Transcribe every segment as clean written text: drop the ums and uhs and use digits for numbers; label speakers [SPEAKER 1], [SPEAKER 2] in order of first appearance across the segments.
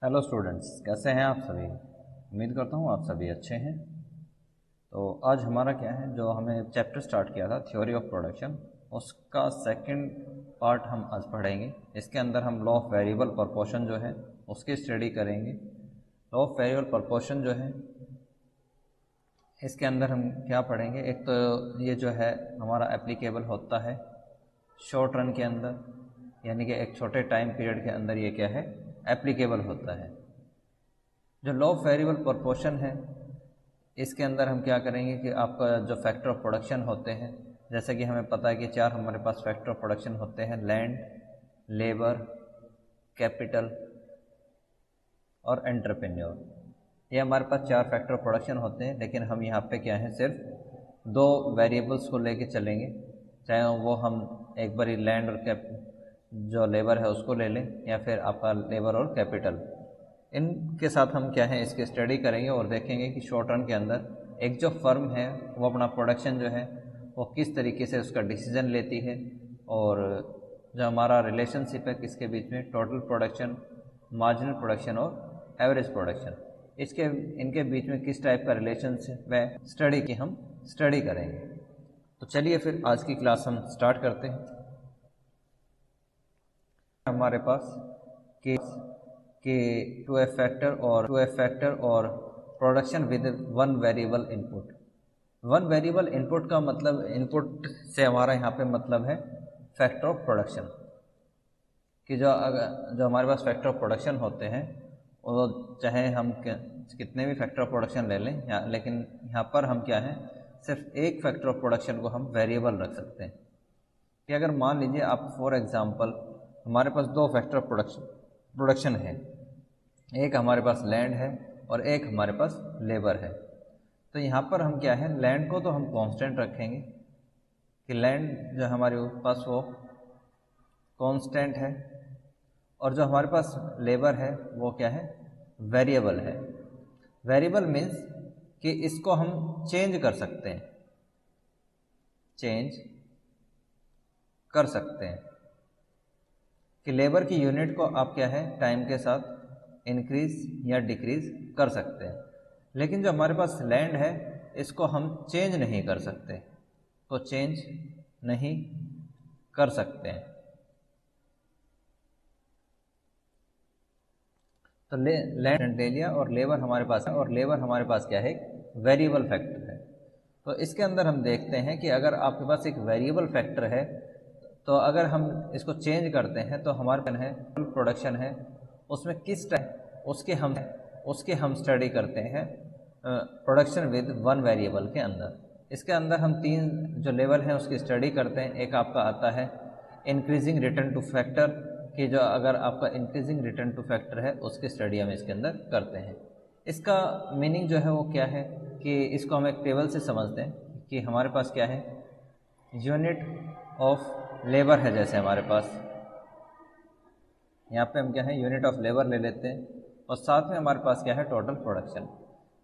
[SPEAKER 1] Hello students, कैसे हैं आप सभी। उम्मीद करता हूँ आप सभी अच्छे हैं। तो आज हमारा क्या है, जो हमें चैप्टर स्टार्ट किया था थ्योरी ऑफ प्रोडक्शन, उसका सेकंड पार्ट हम आज पढ़ेंगे। इसके अंदर हम लॉ ऑफ वेरिएबल प्रोपोर्शन जो है उसकी स्टडी करेंगे। लॉ ऑफ वेरिएबल प्रोपोर्शन जो है इसके अंदर हम क्या पढ़ेंगे, एक तो ये जो है हमारा एप्लीकेबल होता है शॉर्ट रन के अंदर, यानी कि एक छोटे टाइम पीरियड के अंदर ये क्या है एप्लीकेबल होता है। जो लॉ ऑफ वेरिएबल प्रोपोर्शन है इसके अंदर हम क्या करेंगे कि आपका जो फैक्टर ऑफ प्रोडक्शन होते हैं, जैसे कि हमें पता है कि चार हमारे पास फैक्टर ऑफ प्रोडक्शन होते हैं: लैंड, लेबर, कैपिटल और एंटरप्रेन्योर। ये हमारे पास चार फैक्टर ऑफ प्रोडक्शन होते हैं, लेकिन हम यहाँ पे क्या है सिर्फ दो वेरिएबल्स को लेके चलेंगे, चाहे वो हम एक बारी लैंड और जो लेबर है उसको ले लें, या फिर आपका लेबर और कैपिटल। इनके साथ हम क्या है इसकी स्टडी करेंगे और देखेंगे कि शॉर्ट रन के अंदर एक जो फर्म है वो अपना प्रोडक्शन जो है वो किस तरीके से उसका डिसीजन लेती है, और जो हमारा रिलेशनशिप है किसके बीच में, टोटल प्रोडक्शन, मार्जिनल प्रोडक्शन और एवरेज प्रोडक्शन, इसके इनके बीच में किस टाइप का रिलेशनशिप है स्टडी की हम स्टडी करेंगे। तो चलिए फिर आज की क्लास हम स्टार्ट करते हैं। हमारे पास के टू ए फैक्टर और production with one variable input. One variable input का मतलब, इनपुट से हमारा यहाँ पे मतलब है फैक्टर ऑफ प्रोडक्शन, कि जो हमारे पास फैक्टर ऑफ प्रोडक्शन होते हैं वो चाहे हम कितने भी फैक्टर ऑफ प्रोडक्शन ले लें, लेकिन यहाँ पर हम क्या है सिर्फ एक फैक्टर ऑफ प्रोडक्शन को हम वेरिएबल रख सकते हैं। कि अगर मान लीजिए आप फॉर एग्जांपल हमारे पास दो फैक्टर ऑफ प्रोडक्शन है, एक हमारे पास लैंड है और एक हमारे पास लेबर है। तो यहाँ पर हम क्या है, लैंड को तो हम कांस्टेंट रखेंगे कि लैंड जो हमारे पास वो कांस्टेंट है, और जो हमारे पास लेबर है वो क्या है, वेरिएबल है। वेरिएबल मीन्स कि इसको हम चेंज कर सकते हैं, चेंज कर सकते हैं कि लेबर की यूनिट को आप क्या है टाइम के साथ इंक्रीज या डिक्रीज कर सकते हैं। लेकिन जो हमारे पास लैंड है इसको हम चेंज नहीं कर सकते, तो चेंज नहीं कर सकते हैं। तो लैंड ले लिया और लेबर हमारे पास है, और लेबर हमारे पास क्या है, एक वेरिएबल फैक्टर है। तो इसके अंदर हम देखते हैं कि अगर आपके पास एक वेरिएबल फैक्टर है तो अगर हम इसको चेंज करते हैं तो हमारे है प्रोडक्शन है उसमें किस टाइप उसके हम स्टडी करते हैं प्रोडक्शन विद वन वेरिएबल के अंदर। इसके अंदर हम तीन जो लेवल हैं उसकी स्टडी करते हैं। एक आपका आता है इंक्रीजिंग रिटर्न टू फैक्टर, कि जो अगर आपका इंक्रीजिंग रिटर्न टू फैक्टर है उसकी स्टडी हम इसके अंदर करते हैं। इसका मीनिंग जो है वो क्या है कि इसको हम एक टेबल से समझते हैं कि हमारे पास क्या है, यूनिट ऑफ लेबर है, जैसे हमारे पास यहाँ पे हम क्या है यूनिट ऑफ लेबर ले लेते हैं, और साथ में हमारे पास क्या है टोटल प्रोडक्शन,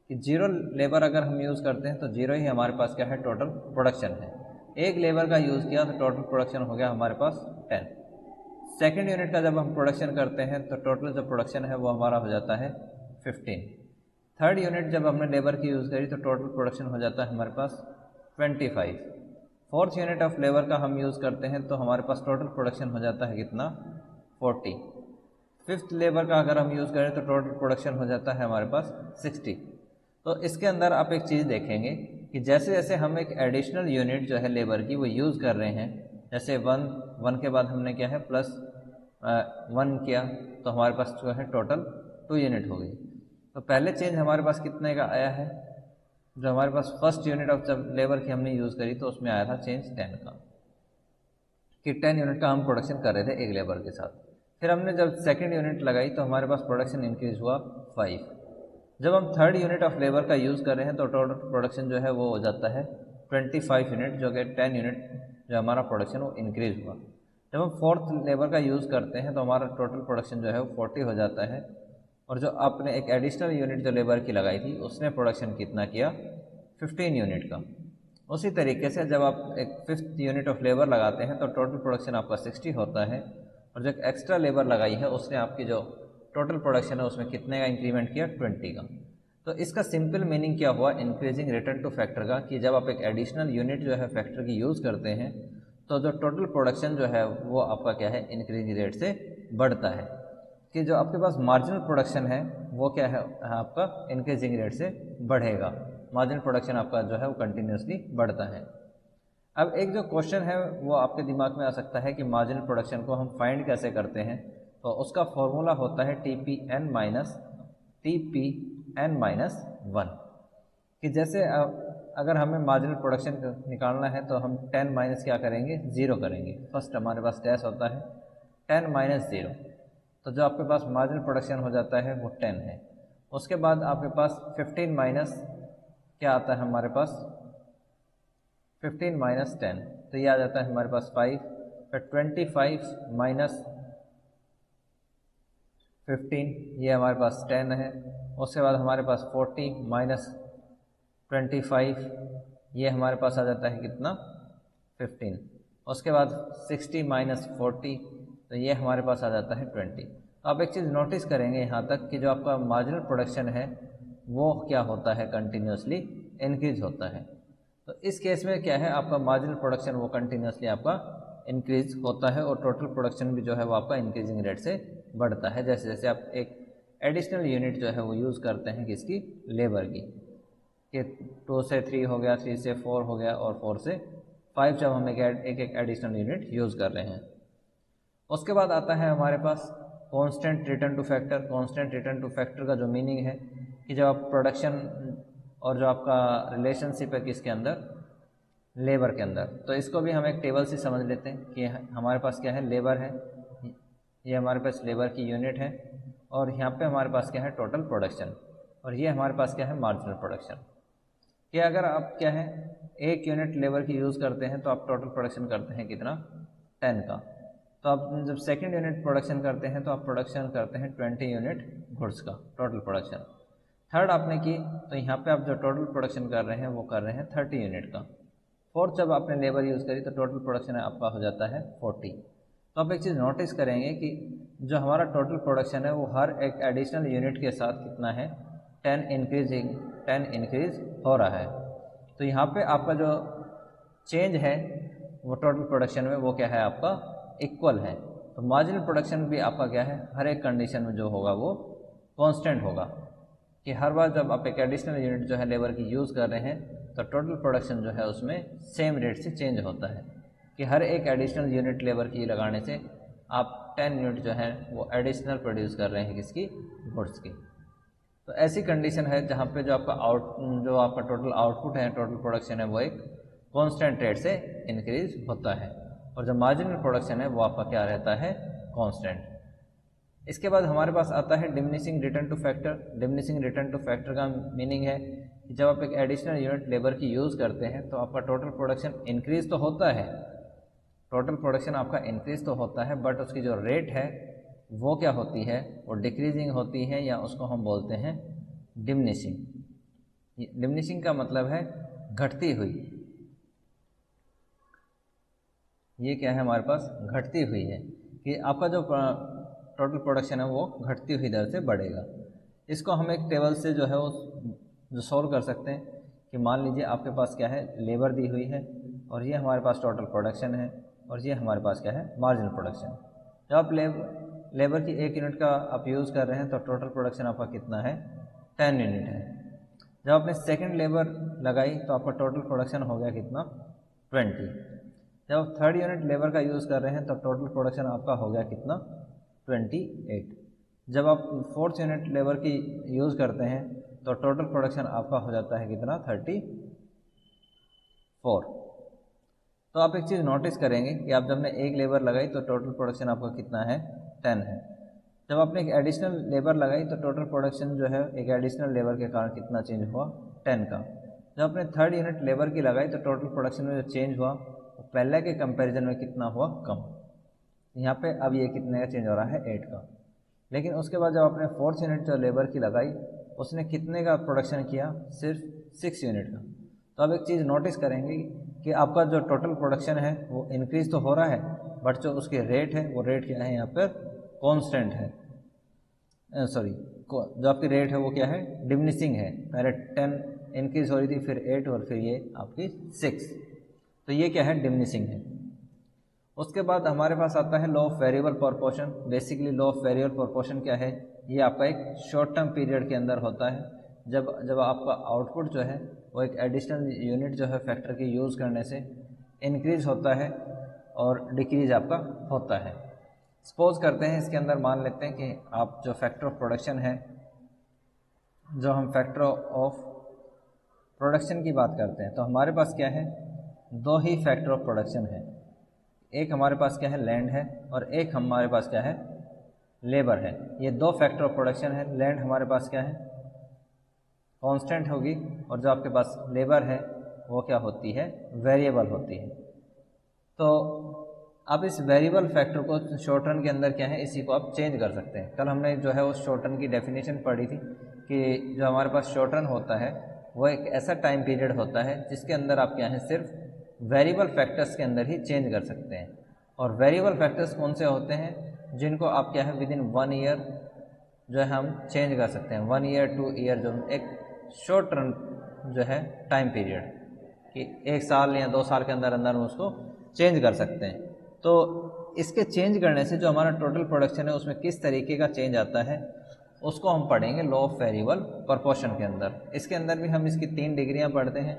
[SPEAKER 1] कि जीरो लेबर अगर हम यूज़ करते हैं तो जीरो ही हमारे पास क्या है टोटल प्रोडक्शन है। एक लेबर का यूज़ किया तो टोटल प्रोडक्शन हो गया हमारे पास 10। सेकेंड यूनिट का जब हम प्रोडक्शन करते हैं तो टोटल जो प्रोडक्शन है वो हमारा हो जाता है 15। थर्ड यूनिट जब हमने लेबर की यूज़ करी तो टोटल प्रोडक्शन हो जाता है हमारे पास 25। फोर्थ यूनिट ऑफ लेबर का हम यूज़ करते हैं तो हमारे पास टोटल प्रोडक्शन हो जाता है कितना, 40। फिफ्थ लेबर का अगर हम यूज़ करें तो टोटल प्रोडक्शन हो जाता है हमारे पास 60। तो इसके अंदर आप एक चीज़ देखेंगे कि जैसे जैसे हम एक एडिशनल यूनिट जो है लेबर की वो यूज़ कर रहे हैं, जैसे वन के बाद हमने क्या है प्लस 1 किया तो हमारे पास जो है टोटल 2 यूनिट हो गई। तो पहले चेंज हमारे पास कितने का आया है, जो हमारे पास फर्स्ट यूनिट ऑफ जब लेबर की हमने यूज़ करी तो उसमें आया था चेंज 10 का, कि 10 यूनिट का हम प्रोडक्शन कर रहे थे एक लेबर के साथ। फिर हमने जब सेकेंड यूनिट लगाई तो हमारे पास प्रोडक्शन इंक्रीज हुआ 5। जब हम थर्ड यूनिट ऑफ लेबर का यूज़ कर रहे हैं तो टोटल प्रोडक्शन जो है वो हो जाता है 25 यूनिट, जो कि 10 यूनिट जो हमारा प्रोडक्शन वो इंक्रीज़ हुआ। जब हम फोर्थ लेबर का यूज़ करते हैं तो हमारा टोटल प्रोडक्शन जो है वो 40 हो जाता है, और जो आपने एक एडिशनल यूनिट जो लेबर की लगाई थी उसने प्रोडक्शन कितना किया, 15 यूनिट का। उसी तरीके से जब आप एक फिफ्थ यूनिट ऑफ लेबर लगाते हैं तो टोटल प्रोडक्शन आपका 60 होता है, और जो एक्स्ट्रा लेबर लगाई है उसने आपकी जो टोटल प्रोडक्शन है उसमें कितने का इंक्रीमेंट किया, 20 का। तो इसका सिंपल मीनिंग क्या हुआ इंक्रीजिंग रिटर्न टू फैक्टर का, कि जब आप एक एडिशनल यूनिट जो है फैक्टर की यूज़ करते हैं तो जो टोटल प्रोडक्शन जो है वो आपका क्या है, इंक्रीजिंग रेट से बढ़ता है। कि जो आपके पास मार्जिनल प्रोडक्शन है वो क्या है आपका इंक्रीजिंग रेट से बढ़ेगा, मार्जिनल प्रोडक्शन आपका जो है वो कंटिन्यूसली बढ़ता है। अब एक जो क्वेश्चन है वो आपके दिमाग में आ सकता है कि मार्जिनल प्रोडक्शन को हम फाइंड कैसे करते हैं, तो उसका फॉर्मूला होता है TPN माइनस 1। कि जैसे अगर हमें मार्जिनल प्रोडक्शन निकालना है तो हम 10 माइनस क्या करेंगे, 0 करेंगे। फर्स्ट हमारे पास डैश होता है 10 माइनस 0, तो जो आपके पास मार्जिनल प्रोडक्शन हो जाता है वो 10 है। उसके बाद आपके पास 15 माइनस क्या आता है हमारे पास, 15 माइनस 10, तो ये आ जाता है हमारे पास 5। फिर 25 माइनस 15, ये हमारे पास 10 है। उसके बाद हमारे पास 40 माइनस 25, ये हमारे पास आ जाता है कितना, 15। उसके बाद 60 माइनस 40, तो ये हमारे पास आ जाता है 20। तो आप एक चीज़ नोटिस करेंगे यहाँ तक कि जो आपका मार्जिनल प्रोडक्शन है वो क्या होता है, कंटिन्यूसली इंक्रीज होता है। तो इस केस में क्या है, आपका मार्जिनल प्रोडक्शन वो कंटिन्यूसली आपका इंक्रीज होता है और टोटल प्रोडक्शन भी जो है वो आपका इंक्रीजिंग रेट से बढ़ता है। जैसे जैसे आप एक एडिशनल यूनिट जो है वो यूज़ करते हैं किसकी, लेबर की, कि 2 से 3 हो गया, 3 से 4 हो गया और 4 से 5 जब हम एक एडिशनल यूनिट यूज़ कर रहे हैं। उसके बाद आता है हमारे पास constant return to factor. Constant return to factor का जो मीनिंग है कि जब आप प्रोडक्शन और जो आपका रिलेशनशिप है किसके अंदर, लेबर के अंदर, तो इसको भी हम एक टेबल से समझ लेते हैं कि हमारे पास क्या है, लेबर है, ये हमारे पास लेबर की यूनिट है, और यहाँ पे हमारे पास क्या है, टोटल प्रोडक्शन, और ये हमारे पास क्या है, मार्जिनल प्रोडक्शन। कि अगर आप क्या है एक यूनिट लेबर की यूज़ करते हैं तो आप टोटल प्रोडक्शन करते हैं कितना, 10 का। तो आप जब सेकंड यूनिट प्रोडक्शन करते हैं तो आप प्रोडक्शन करते हैं 20 यूनिट गुड्स का टोटल प्रोडक्शन। थर्ड आपने की तो यहाँ पे आप जो टोटल प्रोडक्शन कर रहे हैं वो कर रहे हैं 30 यूनिट का। फोर्थ जब आपने लेबर यूज़ करी तो टोटल प्रोडक्शन आपका हो जाता है 40। तो आप एक चीज़ नोटिस करेंगे कि जो हमारा टोटल प्रोडक्शन है वो हर एक एडिशनल यूनिट के साथ कितना है, 10 इंक्रीज हो रहा है। तो यहाँ पे आपका जो चेंज है वो टोटल प्रोडक्शन में वो क्या है, आपका इक्वल है। तो मार्जिनल प्रोडक्शन भी आपका क्या है, हर एक कंडीशन में जो होगा वो कांस्टेंट होगा। कि हर बार जब आप एक एडिशनल यूनिट जो है लेबर की यूज़ कर रहे हैं तो टोटल प्रोडक्शन जो है उसमें सेम रेट से चेंज होता है। कि हर एक एडिशनल यूनिट लेबर की लगाने से आप 10 यूनिट जो है वो एडिशनल प्रोड्यूस कर रहे हैं किसकी, गुड्स की। तो ऐसी कंडीशन है जहाँ पे जो आपका टोटल आउटपुट है, टोटल प्रोडक्शन है, वो एक कांस्टेंट रेट से इंक्रीज होता है, और जो मार्जिनल प्रोडक्शन है वो आपका क्या रहता है, कांस्टेंट। इसके बाद हमारे पास आता है diminishing return to factor. Diminishing return to factor का मीनिंग है कि जब आप एक एडिशनल यूनिट लेबर की यूज़ करते हैं तो आपका टोटल प्रोडक्शन इंक्रीज तो होता है, टोटल प्रोडक्शन आपका इंक्रीज तो होता है, बट उसकी जो रेट है वो क्या होती है, वो डिक्रीजिंग होती है, या उसको हम बोलते हैं डिमिनिशिंग। डिमिनिशिंग का मतलब है घटती हुई। ये क्या है हमारे पास, घटती हुई है, कि आपका जो टोटल प्रोडक्शन है वो घटती हुई दर से बढ़ेगा। इसको हम एक टेबल से जो है वो जो सॉल्व कर सकते हैं कि मान लीजिए आपके पास क्या है, लेबर दी हुई है, और ये हमारे पास टोटल प्रोडक्शन है, और ये हमारे पास क्या है, मार्जिनल प्रोडक्शन। जब आप लेबर की एक यूनिट का आप यूज़ कर रहे हैं तो टोटल प्रोडक्शन आपका कितना है, 10 यूनिट है। जब आपने सेकंड लेबर लगाई तो आपका टोटल प्रोडक्शन हो गया कितना, 20। जब आप थर्ड यूनिट लेबर का यूज़ कर रहे हैं तो टोटल प्रोडक्शन आपका हो गया कितना, 28। जब आप फोर्थ यूनिट लेबर की यूज़ करते हैं तो टोटल प्रोडक्शन आपका हो जाता है कितना, 34। तो आप एक चीज़ नोटिस करेंगे कि आप जब ने एक लेबर लगाई तो टोटल प्रोडक्शन आपका कितना है, 10 है। जब आपने एक एडिशनल लेबर लगाई तो टोटल प्रोडक्शन जो है एक एडिशनल लेबर के कारण कितना चेंज हुआ, 10 का। जब आपने थर्ड यूनिट लेबर की लगाई तो टोटल प्रोडक्शन में जो चेंज हुआ वो पहले के कंपैरिजन में कितना हुआ, कम। यहाँ पे अब ये कितने का चेंज हो रहा है, 8 का। लेकिन उसके बाद जब आपने फोर्थ यूनिट जो लेबर की लगाई उसने कितने का प्रोडक्शन किया, सिर्फ 6 यूनिट का। तो अब एक चीज़ नोटिस करेंगे कि आपका जो टोटल प्रोडक्शन है वो इंक्रीज़ तो हो रहा है, बट जो उसकी रेट है वो रेट क्या है, यहाँ पर कांस्टेंट है। सॉरी जो आपकी रेट है वो क्या है, डिमिनिशिंग है। पहले 10 इंक्रीज हो रही थी, फिर 8 और फिर ये आपकी 6, तो ये क्या है, डिमिनिशिंग है। उसके बाद हमारे पास आता है law of variable proportion. Basically law of variable proportion क्या है, ये आपका एक शॉर्ट टर्म पीरियड के अंदर होता है, जब आपका आउटपुट जो है वो एक एडिशनल यूनिट जो है फैक्टर की यूज़ करने से इंक्रीज होता है और डिक्रीज आपका होता है। सपोज करते हैं इसके अंदर मान लेते हैं कि आप जो फैक्टर ऑफ प्रोडक्शन है, जो हम फैक्टर ऑफ प्रोडक्शन की बात करते हैं, तो हमारे पास क्या है, दो ही फैक्टर ऑफ प्रोडक्शन है। एक हमारे पास क्या है, लैंड है, और एक हमारे पास क्या है, लेबर है। ये दो फैक्टर ऑफ प्रोडक्शन है। लैंड हमारे पास क्या है, कांस्टेंट होगी, और जो आपके पास लेबर है वो क्या होती है, वेरिएबल होती है। तो आप इस वेरिएबल फैक्टर को शॉर्ट रन के अंदर क्या है, इसी को आप चेंज कर सकते हैं। कल हमने जो है वो शॉर्ट रन की डेफिनेशन पढ़ी थी कि जो हमारे पास शॉर्ट रन होता है वो एक ऐसा टाइम पीरियड होता है जिसके अंदर आप क्या है, सिर्फ वेरिएबल फैक्टर्स के अंदर ही चेंज कर सकते हैं। और वेरिएबल फैक्टर्स कौन से होते हैं, जिनको आप क्या है विद इन 1 ईयर जो है हम चेंज कर सकते हैं। 1 ईयर 2 ईयर जो एक शॉर्ट रन जो है टाइम पीरियड कि 1 साल या 2 साल के अंदर अंदर हम उसको चेंज कर सकते हैं। तो इसके चेंज करने से जो हमारा टोटल प्रोडक्शन है उसमें किस तरीके का चेंज आता है उसको हम पढ़ेंगे लॉ ऑफ वेरिएबल प्रोपोर्शन के अंदर। इसके अंदर भी हम इसकी 3 डिग्रियां पढ़ते हैं।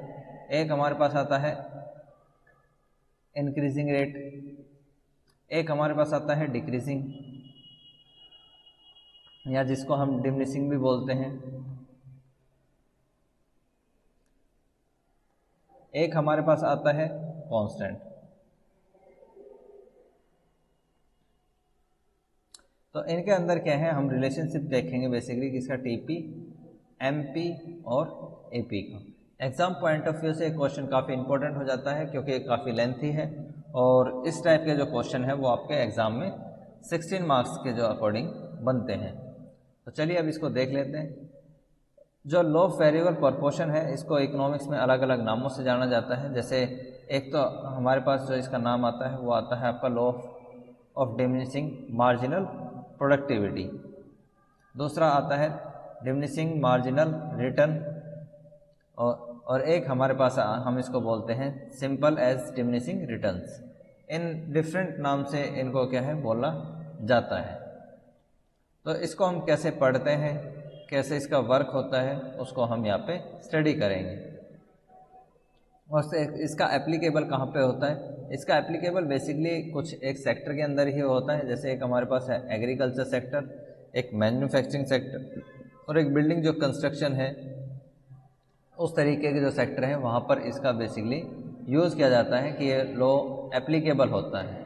[SPEAKER 1] एक हमारे पास आता है इंक्रीजिंग रेट, एक हमारे पास आता है डिक्रीजिंग, या जिसको हम डिमिनिशिंग भी बोलते हैं। एक हमारे पास आता है कांस्टेंट। तो इनके अंदर क्या है, हम रिलेशनशिप देखेंगे बेसिकली किसका, टीपी, एमपी और एपी का। एग्जाम पॉइंट ऑफ व्यू से क्वेश्चन काफ़ी इंपॉर्टेंट हो जाता है क्योंकि काफ़ी लेंथी है, और इस टाइप के जो क्वेश्चन है वो आपके एग्ज़ाम में 16 मार्क्स के जो अकॉर्डिंग बनते हैं। तो चलिए अब इसको देख लेते हैं। जो लॉ ऑफ वेरिएबल प्रोपोर्शन है इसको इकोनॉमिक्स में अलग अलग नामों से जाना जाता है। जैसे एक तो हमारे पास जो इसका नाम आता है वो आता है आपका law of diminishing marginal productivity, दूसरा आता है डिमिनिशिंग मार्जिनल रिटर्न, और एक हमारे पास हम इसको बोलते हैं सिंपल एज डिमिनिशिंग रिटर्न्स। इन डिफरेंट नाम से इनको क्या है बोला जाता है। तो इसको हम कैसे पढ़ते हैं, कैसे इसका वर्क होता है, उसको हम यहाँ पे स्टडी करेंगे। और इसका एप्लीकेबल कहाँ पे होता है, इसका एप्लीकेबल बेसिकली कुछ एक सेक्टर के अंदर ही होता है। जैसे एक हमारे पास है एग्रीकल्चर सेक्टर, एक मैन्युफैक्चरिंग सेक्टर, और एक बिल्डिंग जो कंस्ट्रक्शन है, उस तरीके के जो सेक्टर हैं वहाँ पर इसका बेसिकली यूज़ किया जाता है कि ये लॉ एप्लीकेबल होता है।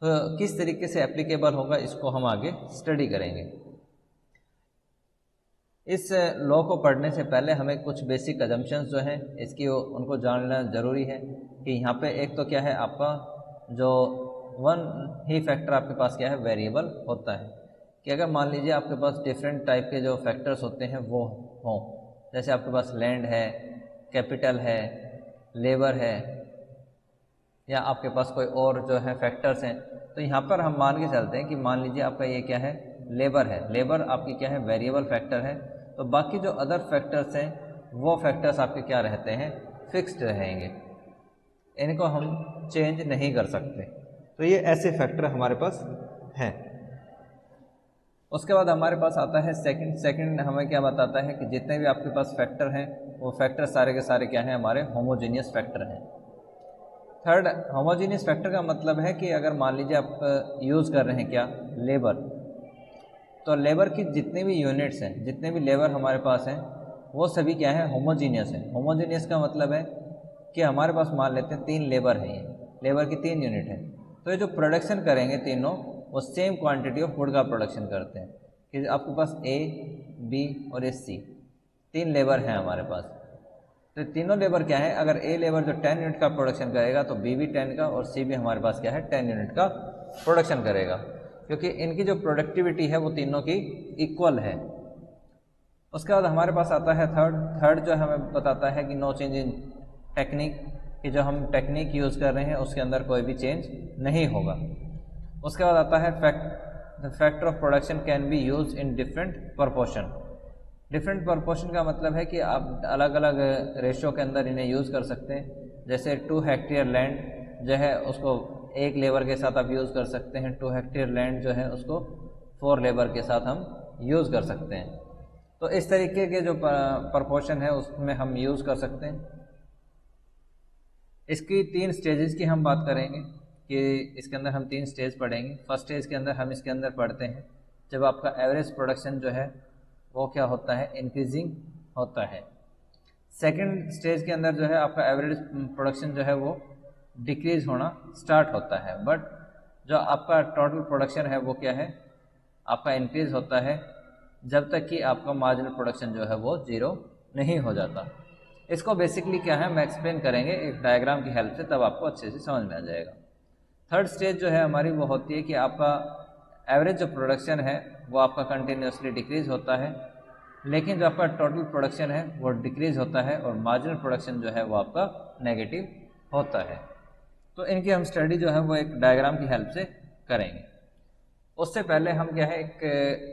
[SPEAKER 1] तो किस तरीके से एप्लीकेबल होगा इसको हम आगे स्टडी करेंगे। इस लॉ को पढ़ने से पहले हमें कुछ बेसिक अजम्पशंस जो हैं इसकी उनको जानना ज़रूरी है कि यहाँ पे एक तो क्या है, आपका जो वन ही फैक्टर आपके पास क्या है, वेरिएबल होता है। कि अगर मान लीजिए आपके पास डिफरेंट टाइप के जो फैक्टर्स होते हैं वो हों, जैसे आपके पास लैंड है, कैपिटल है, लेबर है, या आपके पास कोई और जो है फैक्टर्स हैं, तो यहाँ पर हम मान के चलते हैं कि मान लीजिए आपका ये क्या है, लेबर है। लेबर आपकी क्या है, वेरिएबल फैक्टर है। तो बाकी जो अदर फैक्टर्स हैं वो फैक्टर्स आपके क्या रहते हैं, फिक्स्ड रहेंगे, इनको हम चेंज नहीं कर सकते। तो ये ऐसे फैक्टर हमारे पास हैं। उसके बाद हमारे पास आता है सेकंड हमें क्या बताता है कि जितने भी आपके पास फैक्टर हैं वो फैक्टर सारे के सारे क्या हैं, हमारे होमोजीनियस फैक्टर हैं। थर्ड, होमोजीनियस फैक्टर का मतलब है कि अगर मान लीजिए आप यूज़ कर रहे हैं क्या, लेबर, तो लेबर की जितने भी यूनिट्स हैं, जितने भी लेबर हमारे पास हैं वो सभी क्या है, होमोजीनियस है। होमोजीनियस का मतलब है कि हमारे पास मान लेते हैं 3 लेबर हैं, ये लेबर की 3 यूनिट है, तो ये जो प्रोडक्शन करेंगे तीनों वो सेम क्वांटिटी ऑफ वुड का प्रोडक्शन करते हैं। कि आपके पास ए, बी और सी 3 लेबर हैं हमारे पास। तो तीनों लेबर क्या है, अगर ए लेबर जो 10 यूनिट का प्रोडक्शन करेगा तो बी भी 10 का और सी भी हमारे पास क्या है, 10 यूनिट का प्रोडक्शन करेगा, क्योंकि इनकी जो प्रोडक्टिविटी है वो तीनों की इक्वल है। उसके बाद हमारे पास आता है थर्ड जो हमें बताता है कि नो चेंज इन टेक्निक, कि जो हम टेक्निक यूज़ कर रहे हैं उसके अंदर कोई भी चेंज नहीं होगा। उसके बाद आता है the factor of production can be use in different proportion. Different proportion का मतलब है कि आप अलग अलग रेशो के अंदर इन्हें यूज़ कर सकते हैं। जैसे 2 हेक्टेयर लैंड जो है उसको 1 लेबर के साथ आप यूज़ कर सकते हैं, 2 हेक्टेयर लैंड जो है उसको 4 लेबर के साथ हम यूज़ कर सकते हैं। तो इस तरीके के जो प्रपोर्शन है उसमें हम यूज़ कर सकते हैं। इसकी 3 स्टेजेस की हम बात करेंगे कि इसके अंदर हम 3 स्टेज पढ़ेंगे। फर्स्ट स्टेज के अंदर हम इसके अंदर पढ़ते हैं जब आपका एवरेज प्रोडक्शन जो है वो क्या होता है, इंक्रीजिंग होता है। सेकंड स्टेज के अंदर जो है आपका एवरेज प्रोडक्शन जो है वो डिक्रीज होना स्टार्ट होता है, बट जो आपका टोटल प्रोडक्शन है वो क्या है, आपका इंक्रीज होता है जब तक कि आपका मार्जिनल प्रोडक्शन जो है वो ज़ीरो नहीं हो जाता। इसको बेसिकली क्या है हम एक्सप्लेन करेंगे एक डायग्राम की हेल्प से, तब आपको अच्छे से समझ में आ जाएगा। थर्ड स्टेज जो है हमारी वो होती है कि आपका एवरेज जो प्रोडक्शन है वो आपका कंटिन्यूसली डिक्रीज होता है, लेकिन जो आपका टोटल प्रोडक्शन है वो डिक्रीज होता है और मार्जिनल प्रोडक्शन जो है वो आपका नेगेटिव होता है। तो इनकी हम स्टडी जो है वो एक डायग्राम की हेल्प से करेंगे। उससे पहले हम क्या है एक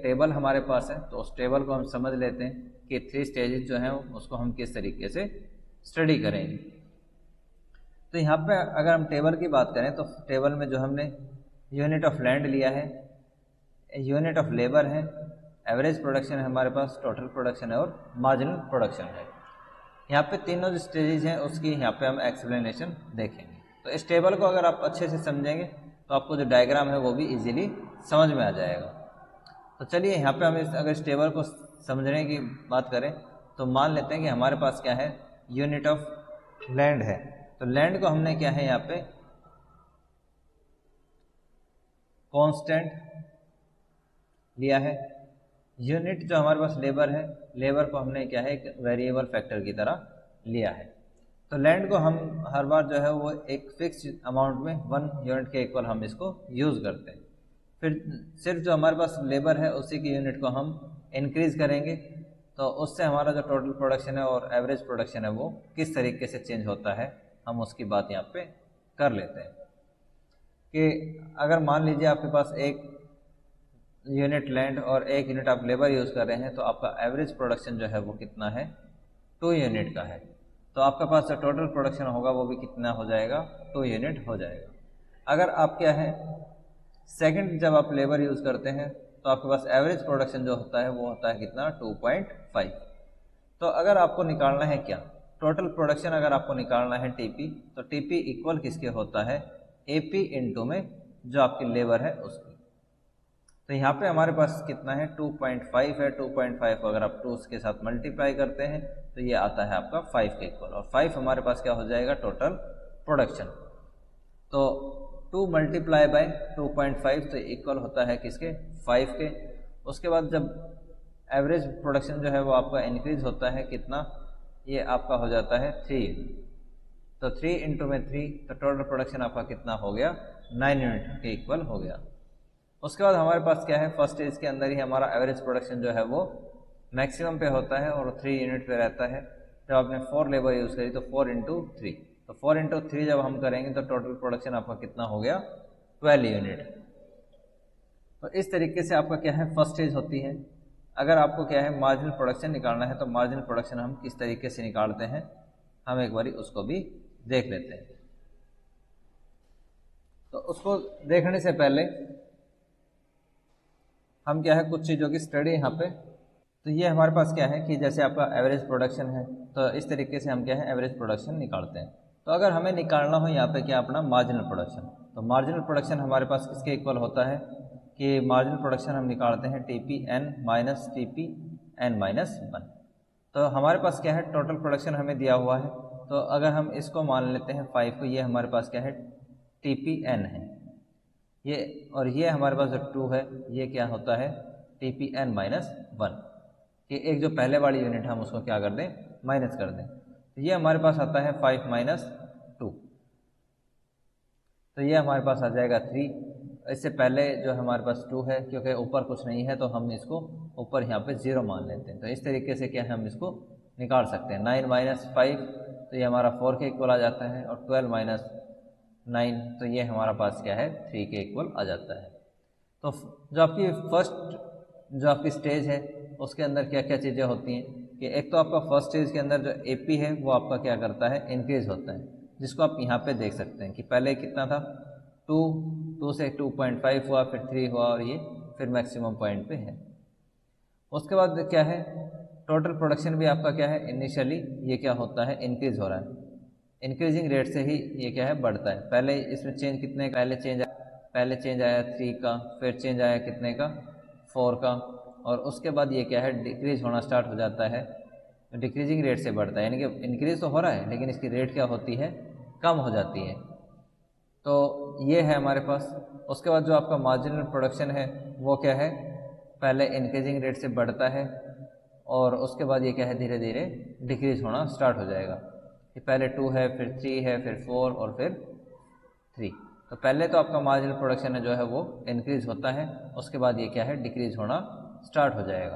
[SPEAKER 1] टेबल हमारे पास है, तो उस टेबल को हम समझ लेते हैं कि 3 स्टेजेस जो हैं उसको हम किस तरीके से स्टडी करेंगे। तो यहाँ पे अगर हम टेबल की बात करें तो टेबल में जो हमने यूनिट ऑफ लैंड लिया है, यूनिट ऑफ लेबर है, एवरेज प्रोडक्शन है हमारे पास, टोटल प्रोडक्शन है और मार्जिनल प्रोडक्शन है। यहाँ पे तीनों जो स्टेजेस हैं उसकी यहाँ पे हम एक्सप्लेनेशन देखेंगे। तो इस टेबल को अगर आप अच्छे से समझेंगे तो आपको जो डायग्राम है वो भी इजीली समझ में आ जाएगा। तो चलिए यहाँ पे हम अगर इस टेबल को समझने की बात करें तो मान लेते हैं कि हमारे पास क्या है, यूनिट ऑफ लैंड है। तो लैंड को हमने क्या है यहाँ पे कांस्टेंट लिया है। यूनिट जो हमारे पास लेबर है, लेबर को हमने क्या है एक वेरिएबल फैक्टर की तरह लिया है। तो लैंड को हम हर बार जो है वो एक फिक्स अमाउंट में 1 यूनिट के इक्वल हम इसको यूज़ करते हैं। फिर सिर्फ जो हमारे पास लेबर है उसी की यूनिट को हम इंक्रीज़ करेंगे, तो उससे हमारा जो टोटल प्रोडक्शन है और एवरेज प्रोडक्शन है वो किस तरीके से चेंज होता है हम उसकी बात यहाँ पे कर लेते हैं। कि अगर मान लीजिए आपके पास एक यूनिट लैंड और 1 यूनिट आप लेबर यूज़ कर रहे हैं, तो आपका एवरेज प्रोडक्शन जो है वो कितना है, 2 यूनिट का है। तो आपके पास जो टोटल प्रोडक्शन होगा वो भी कितना हो जाएगा, 2 यूनिट हो जाएगा। अगर आप क्या है सेकंड जब आप लेबर यूज़ करते हैं तो आपके पास एवरेज प्रोडक्शन जो होता है वो होता है कितना, 2.5। तो अगर आपको निकालना है क्या, टोटल प्रोडक्शन अगर आपको निकालना है टीपी, तो टीपी इक्वल किसके होता है, एपी इंटू में जो आपकी लेबर है उसकी। तो यहाँ पे हमारे पास कितना है, 2.5 है। 2.5 अगर आप 2 के साथ मल्टीप्लाई करते हैं तो ये आता है आपका 5 के इक्वल, और 5 हमारे पास क्या हो जाएगा, टोटल प्रोडक्शन। तो 2 मल्टीप्लाई बाय 2.5 तो इक्वल होता है किसके, 5 के। उसके बाद जब एवरेज प्रोडक्शन जो है वो आपका इंक्रीज होता है कितना, ये आपका हो जाता है 3। तो 3 इंटू में 3, तो टोटल प्रोडक्शन आपका कितना हो गया, 9 यूनिट के इक्वल हो गया। उसके बाद हमारे पास क्या है, फर्स्ट स्टेज के अंदर ही हमारा एवरेज प्रोडक्शन जो है वो मैक्सिमम पे होता है और 3 यूनिट पे रहता है। जब आपने 4 लेबर यूज़ करी तो 4 इंटू 3, तो 4 इंटू 3 जब हम करेंगे तो टोटल प्रोडक्शन आपका कितना हो गया, 12 यूनिट। तो इस तरीके से आपका क्या है फर्स्ट स्टेज होती है। अगर आपको क्या है मार्जिनल प्रोडक्शन निकालना है तो मार्जिनल प्रोडक्शन हम किस तरीके से निकालते हैं, हम एक बारी उसको भी देख लेते हैं। तो उसको देखने से पहले हम क्या है कुछ चीज़ों की स्टडी यहाँ पे, तो ये हमारे पास क्या है कि जैसे आपका एवरेज प्रोडक्शन है, तो इस तरीके से हम क्या है एवरेज प्रोडक्शन निकालते हैं। तो अगर हमें निकालना हो यहाँ पे क्या अपना मार्जिनल प्रोडक्शन, तो मार्जिनल प्रोडक्शन हमारे पास किसके इक्वल होता है कि मार्जिनल प्रोडक्शन हम निकालते हैं TPN माइनस TPN माइनस 1। तो हमारे पास क्या है टोटल प्रोडक्शन हमें दिया हुआ है, तो अगर हम इसको मान लेते हैं 5 को, ये हमारे पास क्या है TPN है ये, और ये हमारे पास जो 2 है ये क्या होता है TPN माइनस 1, कि एक जो पहले वाली यूनिट हम उसको क्या कर दें, माइनस कर दें। तो ये हमारे पास आता है 5 माइनस 2, तो ये हमारे पास आ जाएगा 3। इससे पहले जो हमारे पास 2 है, क्योंकि ऊपर कुछ नहीं है तो हम इसको ऊपर यहाँ पे 0 मान लेते हैं। तो इस तरीके से क्या है हम इसको निकाल सकते हैं। 9 माइनस 5 तो ये हमारा 4 के इक्वल आ जाता है, और 12 माइनस 9 तो ये हमारा पास क्या है 3 के इक्वल आ जाता है। तो जो आपकी फर्स्ट जो आपकी स्टेज है उसके अंदर क्या क्या चीज़ें होती हैं कि एक तो आपका फर्स्ट स्टेज के अंदर जो एपी है वो आपका क्या करता है, इंक्रीज होता है, जिसको आप यहाँ पे देख सकते हैं कि पहले कितना था, 2 से 2.5 हुआ, फिर 3 हुआ और ये फिर मैक्सिमम पॉइंट पे है। उसके बाद क्या है, टोटल प्रोडक्शन भी आपका क्या है, इनिशियली ये क्या होता है, इंक्रीज हो रहा है, इंक्रीजिंग रेट से ही ये क्या है, बढ़ता है। पहले इसमें चेंज कितने, पहले चेंज आया 3 का, फिर चेंज आया कितने का, 4 का, और उसके बाद ये क्या है, डिक्रीज होना स्टार्ट हो जाता है, डिक्रीजिंग रेट से बढ़ता है, यानी कि इंक्रीज तो हो रहा है लेकिन इसकी रेट क्या होती है, कम हो जाती है। तो ये है हमारे पास। उसके बाद जो आपका मार्जिनल प्रोडक्शन है वो क्या है, पहले इंक्रीजिंग रेट से बढ़ता है और उसके बाद ये क्या है, धीरे धीरे डिक्रीज होना स्टार्ट हो जाएगा, कि पहले 2 है, फिर 3 है, फिर 4 और फिर 3। तो पहले तो आपका मार्जिनल प्रोडक्शन है जो है वो इंक्रीज होता है, उसके बाद ये क्या है, डिक्रीज होना स्टार्ट हो जाएगा।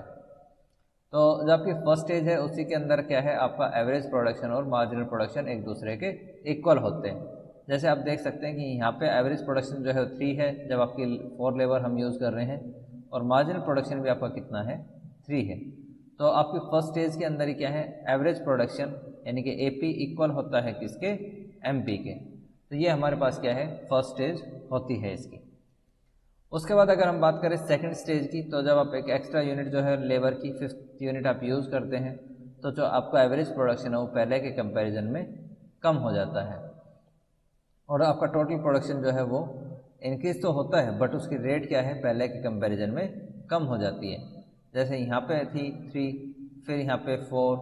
[SPEAKER 1] तो जो आपकी फर्स्ट स्टेज है उसी के अंदर क्या है, आपका एवरेज प्रोडक्शन और मार्जिनल प्रोडक्शन एक दूसरे के इक्वल होते हैं। जैसे आप देख सकते हैं कि यहाँ पे एवरेज प्रोडक्शन जो है 3 है जब आपकी 4 लेबर हम यूज़ कर रहे हैं, और मार्जिनल प्रोडक्शन भी आपका कितना है, 3 है। तो आपकी फर्स्ट स्टेज के अंदर ही क्या है, एवरेज प्रोडक्शन यानी कि एपी इक्वल होता है किसके, एमपी के। तो ये हमारे पास क्या है, फर्स्ट स्टेज होती है इसकी। उसके बाद अगर हम बात करें सेकंड स्टेज की, तो जब आप एक एक्स्ट्रा यूनिट जो है लेबर की 5th यूनिट आप यूज़ करते हैं, तो जो आपका एवरेज प्रोडक्शन है वो पहले के कंपैरिजन में कम हो जाता है, और आपका टोटल प्रोडक्शन जो है वो इंक्रीज तो होता है बट उसकी रेट क्या है, पहले के कंपैरिजन में कम हो जाती है। जैसे यहाँ पे थी 3, फिर यहाँ पे 4,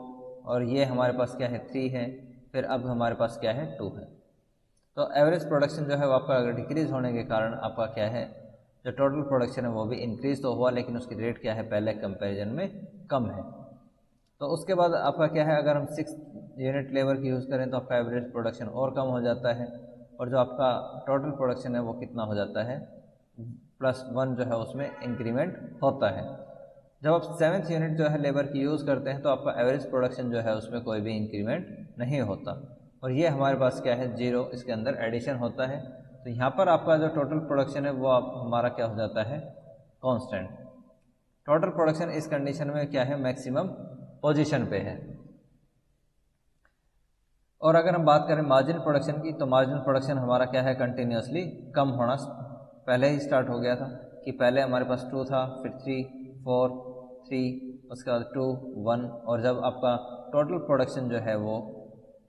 [SPEAKER 1] और ये हमारे पास क्या है, 3 है, फिर अब हमारे पास क्या है, 2 है। तो एवरेज प्रोडक्शन जो है वो आपका अगर डिक्रीज होने के कारण आपका क्या है, जो टोटल प्रोडक्शन है वो भी इंक्रीज तो हुआ लेकिन उसकी रेट क्या है, पहले कंपैरिजन में कम है। तो उसके बाद आपका क्या है, अगर हम 6 यूनिट लेबर की यूज़ करें तो आपका एवरेज प्रोडक्शन और कम हो जाता है, और जो आपका टोटल प्रोडक्शन है वो कितना हो जाता है, +1 जो है उसमें इंक्रीमेंट होता है। जब आप 7th यूनिट जो है लेबर की यूज़ करते हैं तो आपका एवरेज प्रोडक्शन जो है उसमें कोई भी इंक्रीमेंट नहीं होता, और ये हमारे पास क्या है, 0, इसके अंदर एडिशन होता है। तो यहाँ पर आपका जो टोटल प्रोडक्शन है वो आप हमारा क्या हो जाता है, कांस्टेंट। टोटल प्रोडक्शन इस कंडीशन में क्या है, मैक्सिमम पोजीशन पे है। और अगर हम बात करें मार्जिनल प्रोडक्शन की, तो मार्जिनल प्रोडक्शन हमारा क्या है, कंटिन्यूसली कम होना पहले ही स्टार्ट हो गया था, कि पहले हमारे पास 2 था, फिर 3, 4, 3, उसके बाद 2, 1, और जब आपका टोटल प्रोडक्शन जो है वो,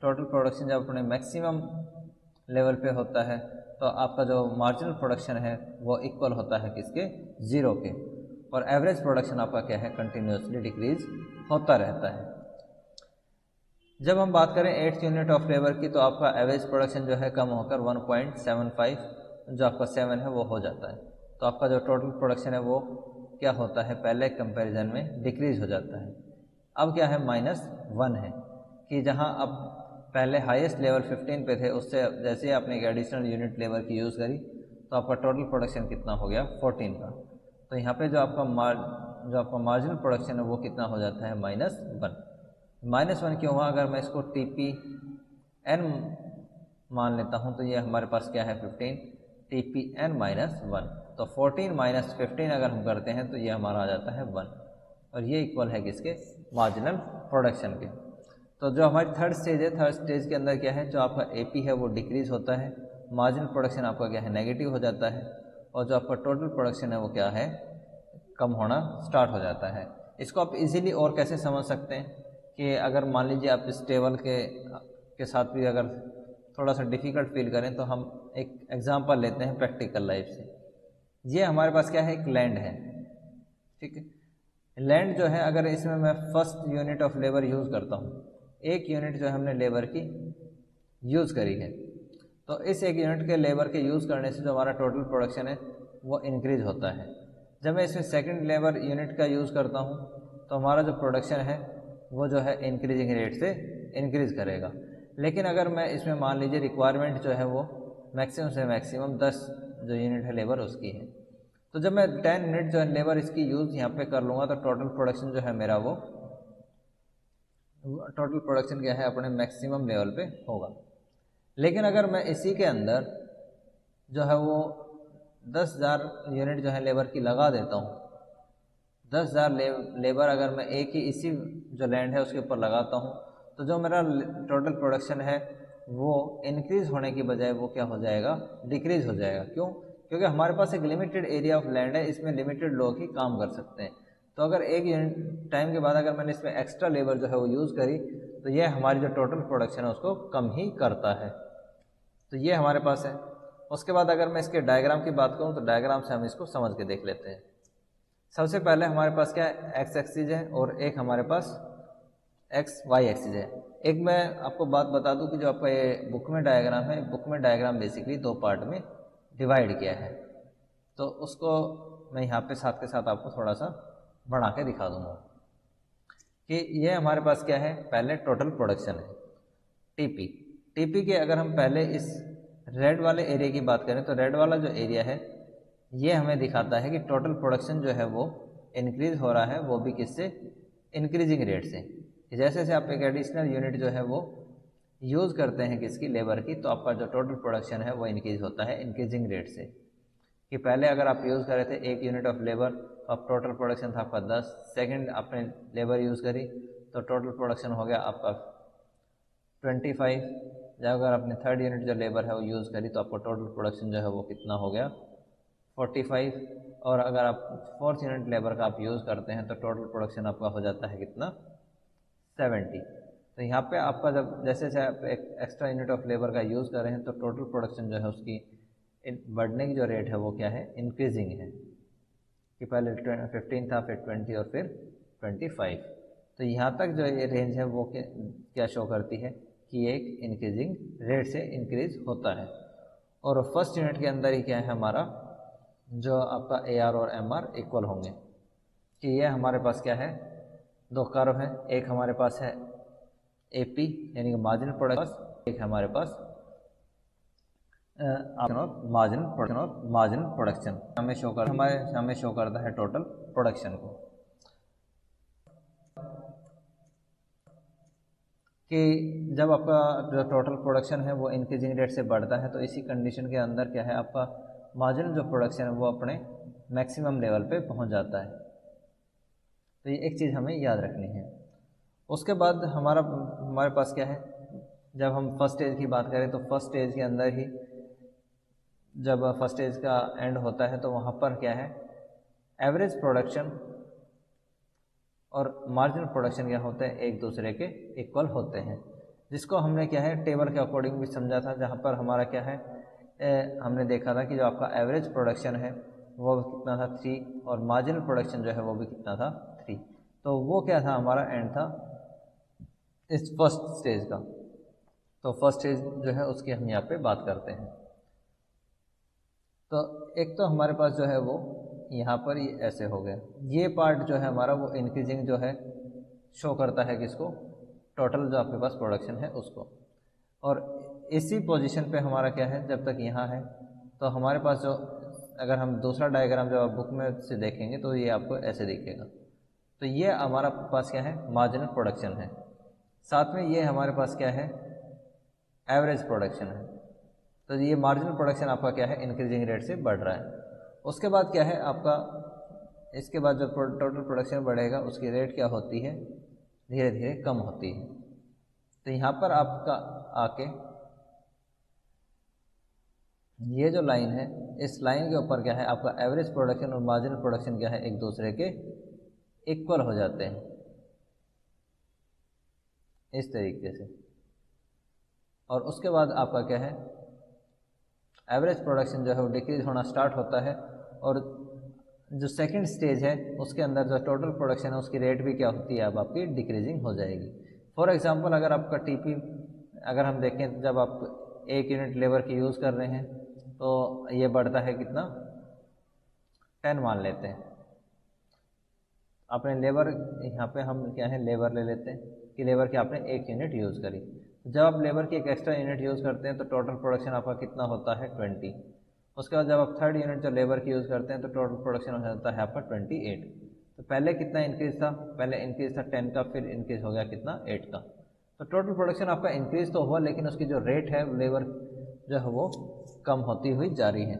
[SPEAKER 1] टोटल प्रोडक्शन जब अपने मैक्सिमम लेवल पे होता है तो आपका जो मार्जिनल प्रोडक्शन है वो इक्वल होता है किसके, 0 के, और एवरेज प्रोडक्शन आपका क्या है, कंटिन्यूसली डिक्रीज होता रहता है। जब हम बात करें 8th यूनिट ऑफ लेबर की, तो आपका एवरेज प्रोडक्शन जो है कम होकर 1.75 जो आपका 7 है वो हो जाता है। तो आपका जो टोटल प्रोडक्शन है वो क्या होता है, पहले कंपैरिजन में डिक्रीज हो जाता है। अब क्या है, -1 है, कि जहां अब पहले हाईएस्ट लेवल 15 पे थे, उससे जैसे ही आपने एक एडिशनल यूनिट लेबर की यूज़ करी तो आपका टोटल प्रोडक्शन कितना हो गया, 14 का। तो यहाँ पे जो आपका मार्जिनल प्रोडक्शन है वो कितना हो जाता है, -1। -1 क्यों हुआ, अगर मैं इसको TPN मान लेता हूँ तो ये हमारे पास क्या है, 15, TPN -1, तो 14 - 15 अगर हम करते हैं तो ये हमारा आ जाता है 1, और ये इक्वल है किसके, मार्जिनल प्रोडक्शन के। तो जो हमारी थर्ड स्टेज है, थर्ड स्टेज के अंदर क्या है, जो आपका AP है वो डिक्रीज होता है, मार्जिनल प्रोडक्शन आपका क्या है, नेगेटिव हो जाता है, और जो आपका टोटल प्रोडक्शन है वो क्या है, कम होना स्टार्ट हो जाता है। इसको आप इजीली और कैसे समझ सकते हैं कि अगर मान लीजिए आप इस टेबल के साथ भी अगर थोड़ा सा डिफ़िकल्ट फील करें तो हम एक एग्जांपल लेते हैं प्रैक्टिकल लाइफ से। ये हमारे पास क्या है, एक लैंड है, ठीक है। लैंड जो है अगर इसमें मैं first unit of labour use करता हूँ, एक यूनिट जो हमने लेबर की यूज़ करी है, तो इस एक यूनिट के लेबर के यूज़ करने से जो हमारा टोटल प्रोडक्शन है वो इंक्रीज होता है। जब मैं इसमें सेकंड लेबर यूनिट का यूज़ करता हूँ तो हमारा जो प्रोडक्शन है वो जो है इंक्रीजिंग रेट से इंक्रीज़ करेगा। लेकिन अगर मैं इसमें मान लीजिए रिक्वायरमेंट जो है वो मैक्सिमम से मैक्सिमम 10 जो यूनिट है लेबर उसकी है, तो जब मैं 10 यूनिट जो है लेबर इसकी यूज़ यहाँ पे कर लूँगा तो टोटल प्रोडक्शन जो है मेरा वो टोटल प्रोडक्शन क्या है, अपने मैक्सिमम लेवल पे होगा। लेकिन अगर मैं इसी के अंदर जो है वो 10,000 यूनिट जो है लेबर की लगा देता हूँ, 10,000 लेबर अगर मैं एक ही इसी जो लैंड है उसके ऊपर लगाता हूँ, तो जो मेरा टोटल प्रोडक्शन है वो इंक्रीज़ होने की बजाय वो क्या हो जाएगा, डिक्रीज़ हो जाएगा। क्यों? क्योंकि हमारे पास एक लिमिटेड एरिया ऑफ लैंड है, इसमें लिमिटेड लोग ही काम कर सकते हैं। तो अगर एक यूनिट टाइम के बाद अगर मैंने इसमें एक्स्ट्रा लेबर जो है वो यूज़ करी, तो ये हमारी जो टोटल प्रोडक्शन है उसको कम ही करता है। तो ये हमारे पास है। उसके बाद अगर मैं इसके डायग्राम की बात करूँ तो डायग्राम से हम इसको समझ के देख लेते हैं। सबसे पहले हमारे पास क्या है, एक्स एक्सिस है और एक हमारे पास एक्स वाई एक्सिस है। एक मैं आपको बात बता दूं कि जो आपका ये बुक में डायग्राम है, बुक में डायग्राम बेसिकली दो पार्ट में डिवाइड किया है, तो उसको मैं यहाँ पे साथ के साथ आपको थोड़ा सा बढ़ा के दिखा दूंगा कि ये हमारे पास क्या है। पहले टोटल प्रोडक्शन है टीपी। टीपी के अगर हम पहले इस रेड वाले एरिया की बात करें तो रेड वाला जो एरिया है ये हमें दिखाता है कि टोटल प्रोडक्शन जो है वो इंक्रीज़ हो रहा है, वो भी किससे, इंक्रीजिंग रेट से। जैसे जैसे आप एक एडिशनल यूनिट जो है वो यूज़ करते हैं किसकी, लेबर की, तो आपका जो टोटल प्रोडक्शन है वो इंक्रीज़ होता है इंक्रीजिंग रेट से। कि पहले अगर आप यूज़ कर रहे थे 1 यूनिट ऑफ लेबर, तो आप टोटल प्रोडक्शन था आपका 10, सेकेंड आपने लेबर यूज़ करी तो टोटल प्रोडक्शन हो गया आपका 25। जब अगर आपने थर्ड यूनिट जो लेबर है वो यूज़ करी तो आपका टोटल प्रोडक्शन जो है वो कितना हो गया, 45। और अगर आप फोर्थ यूनिट लेबर का आप यूज़ करते हैं तो टोटल प्रोडक्शन आपका हो जाता है कितना, 70। तो यहाँ पे आपका जब जैसे जैसे आप एक एक्स्ट्रा यूनिट ऑफ लेबर का यूज़ कर रहे हैं तो टोटल प्रोडक्शन जो है उसकी बढ़ने की जो रेट है वो क्या है, इंक्रीजिंग है। कि पहले 15 था, फिर 20 और फिर 25। तो यहाँ तक जो ये रेंज है वो क्या शो करती है कि एक इंक्रीजिंग रेट से इंक्रीज होता है। और फर्स्ट यूनिट के अंदर ही क्या है हमारा, जो आपका AR और MR इक्वल होंगे। कि ये हमारे पास क्या है, दो कर्व है, एक हमारे पास है AP यानी कि मार्जिनल प्रोडक्शन, एक हमारे पास मार्जिनल प्रोडक्शन हमें शो करता है टोटल प्रोडक्शन को। कि जब आपका जो टोटल प्रोडक्शन है वो इंक्रीजिंग रेट से बढ़ता है तो इसी कंडीशन के अंदर क्या है, आपका मार्जिनल जो प्रोडक्शन है वो अपने मैक्सिमम लेवल पे पहुंच जाता है। तो ये एक चीज़ हमें याद रखनी है। उसके बाद हमारे पास क्या है, जब हम फर्स्ट स्टेज की बात करें तो फर्स्ट स्टेज के अंदर ही जब फर्स्ट स्टेज का एंड होता है तो वहाँ पर क्या है, एवरेज प्रोडक्शन और मार्जिनल प्रोडक्शन क्या होते हैं, एक दूसरे के इक्वल होते हैं। जिसको हमने क्या है टेबल के अकॉर्डिंग भी समझा था, जहाँ पर हमारा क्या है हमने देखा था कि जो आपका एवरेज प्रोडक्शन है वो कितना था 3 और मार्जिनल प्रोडक्शन जो है वो भी कितना था 3। तो वो क्या था, हमारा एंड था इस फर्स्ट स्टेज का। तो फर्स्ट स्टेज जो है उसकी हम यहाँ पे बात करते हैं। तो एक तो हमारे पास जो है वो यहाँ पर ये ऐसे हो गया, ये पार्ट जो है हमारा वो इंक्रीजिंग जो है शो करता है किसको, टोटल जो आपके पास प्रोडक्शन है उसको। और इसी पोजीशन पे हमारा क्या है, जब तक यहाँ है तो हमारे पास जो, अगर हम दूसरा डायग्राम जो आप बुक में से देखेंगे तो ये आपको ऐसे दिखेगा। तो ये हमारा पास क्या है, मार्जिनल प्रोडक्शन है, साथ में ये हमारे पास क्या है, एवरेज प्रोडक्शन है। तो ये मार्जिनल प्रोडक्शन आपका क्या है, इंक्रीजिंग रेट से बढ़ रहा है। उसके बाद क्या है आपका, इसके बाद जो टोटल प्रोडक्शन बढ़ेगा उसकी रेट क्या होती है, धीरे धीरे कम होती है। तो यहाँ पर आपका आके ये जो लाइन है, इस लाइन के ऊपर क्या है आपका एवरेज प्रोडक्शन और मार्जिनल प्रोडक्शन क्या है, एक दूसरे के इक्वल हो जाते हैं इस तरीके से। और उसके बाद आपका क्या है, एवरेज प्रोडक्शन जो है वो डिक्रीज होना स्टार्ट होता है। और जो सेकंड स्टेज है उसके अंदर जो टोटल प्रोडक्शन है उसकी रेट भी क्या होती है, अब आपकी डिक्रीजिंग हो जाएगी। फॉर एग्जांपल अगर आपका टीपी अगर हम देखें, जब आप 1 यूनिट लेबर की यूज़ कर रहे हैं तो ये बढ़ता है कितना, 10 मान लेते हैं। अपने लेबर यहाँ पे हम क्या है लेबर ले लेते हैं कि लेबर की आपने 1 यूनिट यूज़ करी। जब आप लेबर की एक एक्स्ट्रा यूनिट यूज़ करते हैं तो टोटल प्रोडक्शन आपका कितना होता है 20। उसके बाद जब आप थर्ड यूनिट जो लेबर की यूज़ करते हैं तो टोटल प्रोडक्शन हो जाता है आपका 28। तो पहले कितना इंक्रीज था, पहले इंक्रीज था 10 का, फिर इंक्रीज हो गया कितना 8 का। तो टोटल प्रोडक्शन आपका इंक्रीज तो हुआ लेकिन उसकी जो रेट है लेबर जो है वो कम होती हुई जा रही है।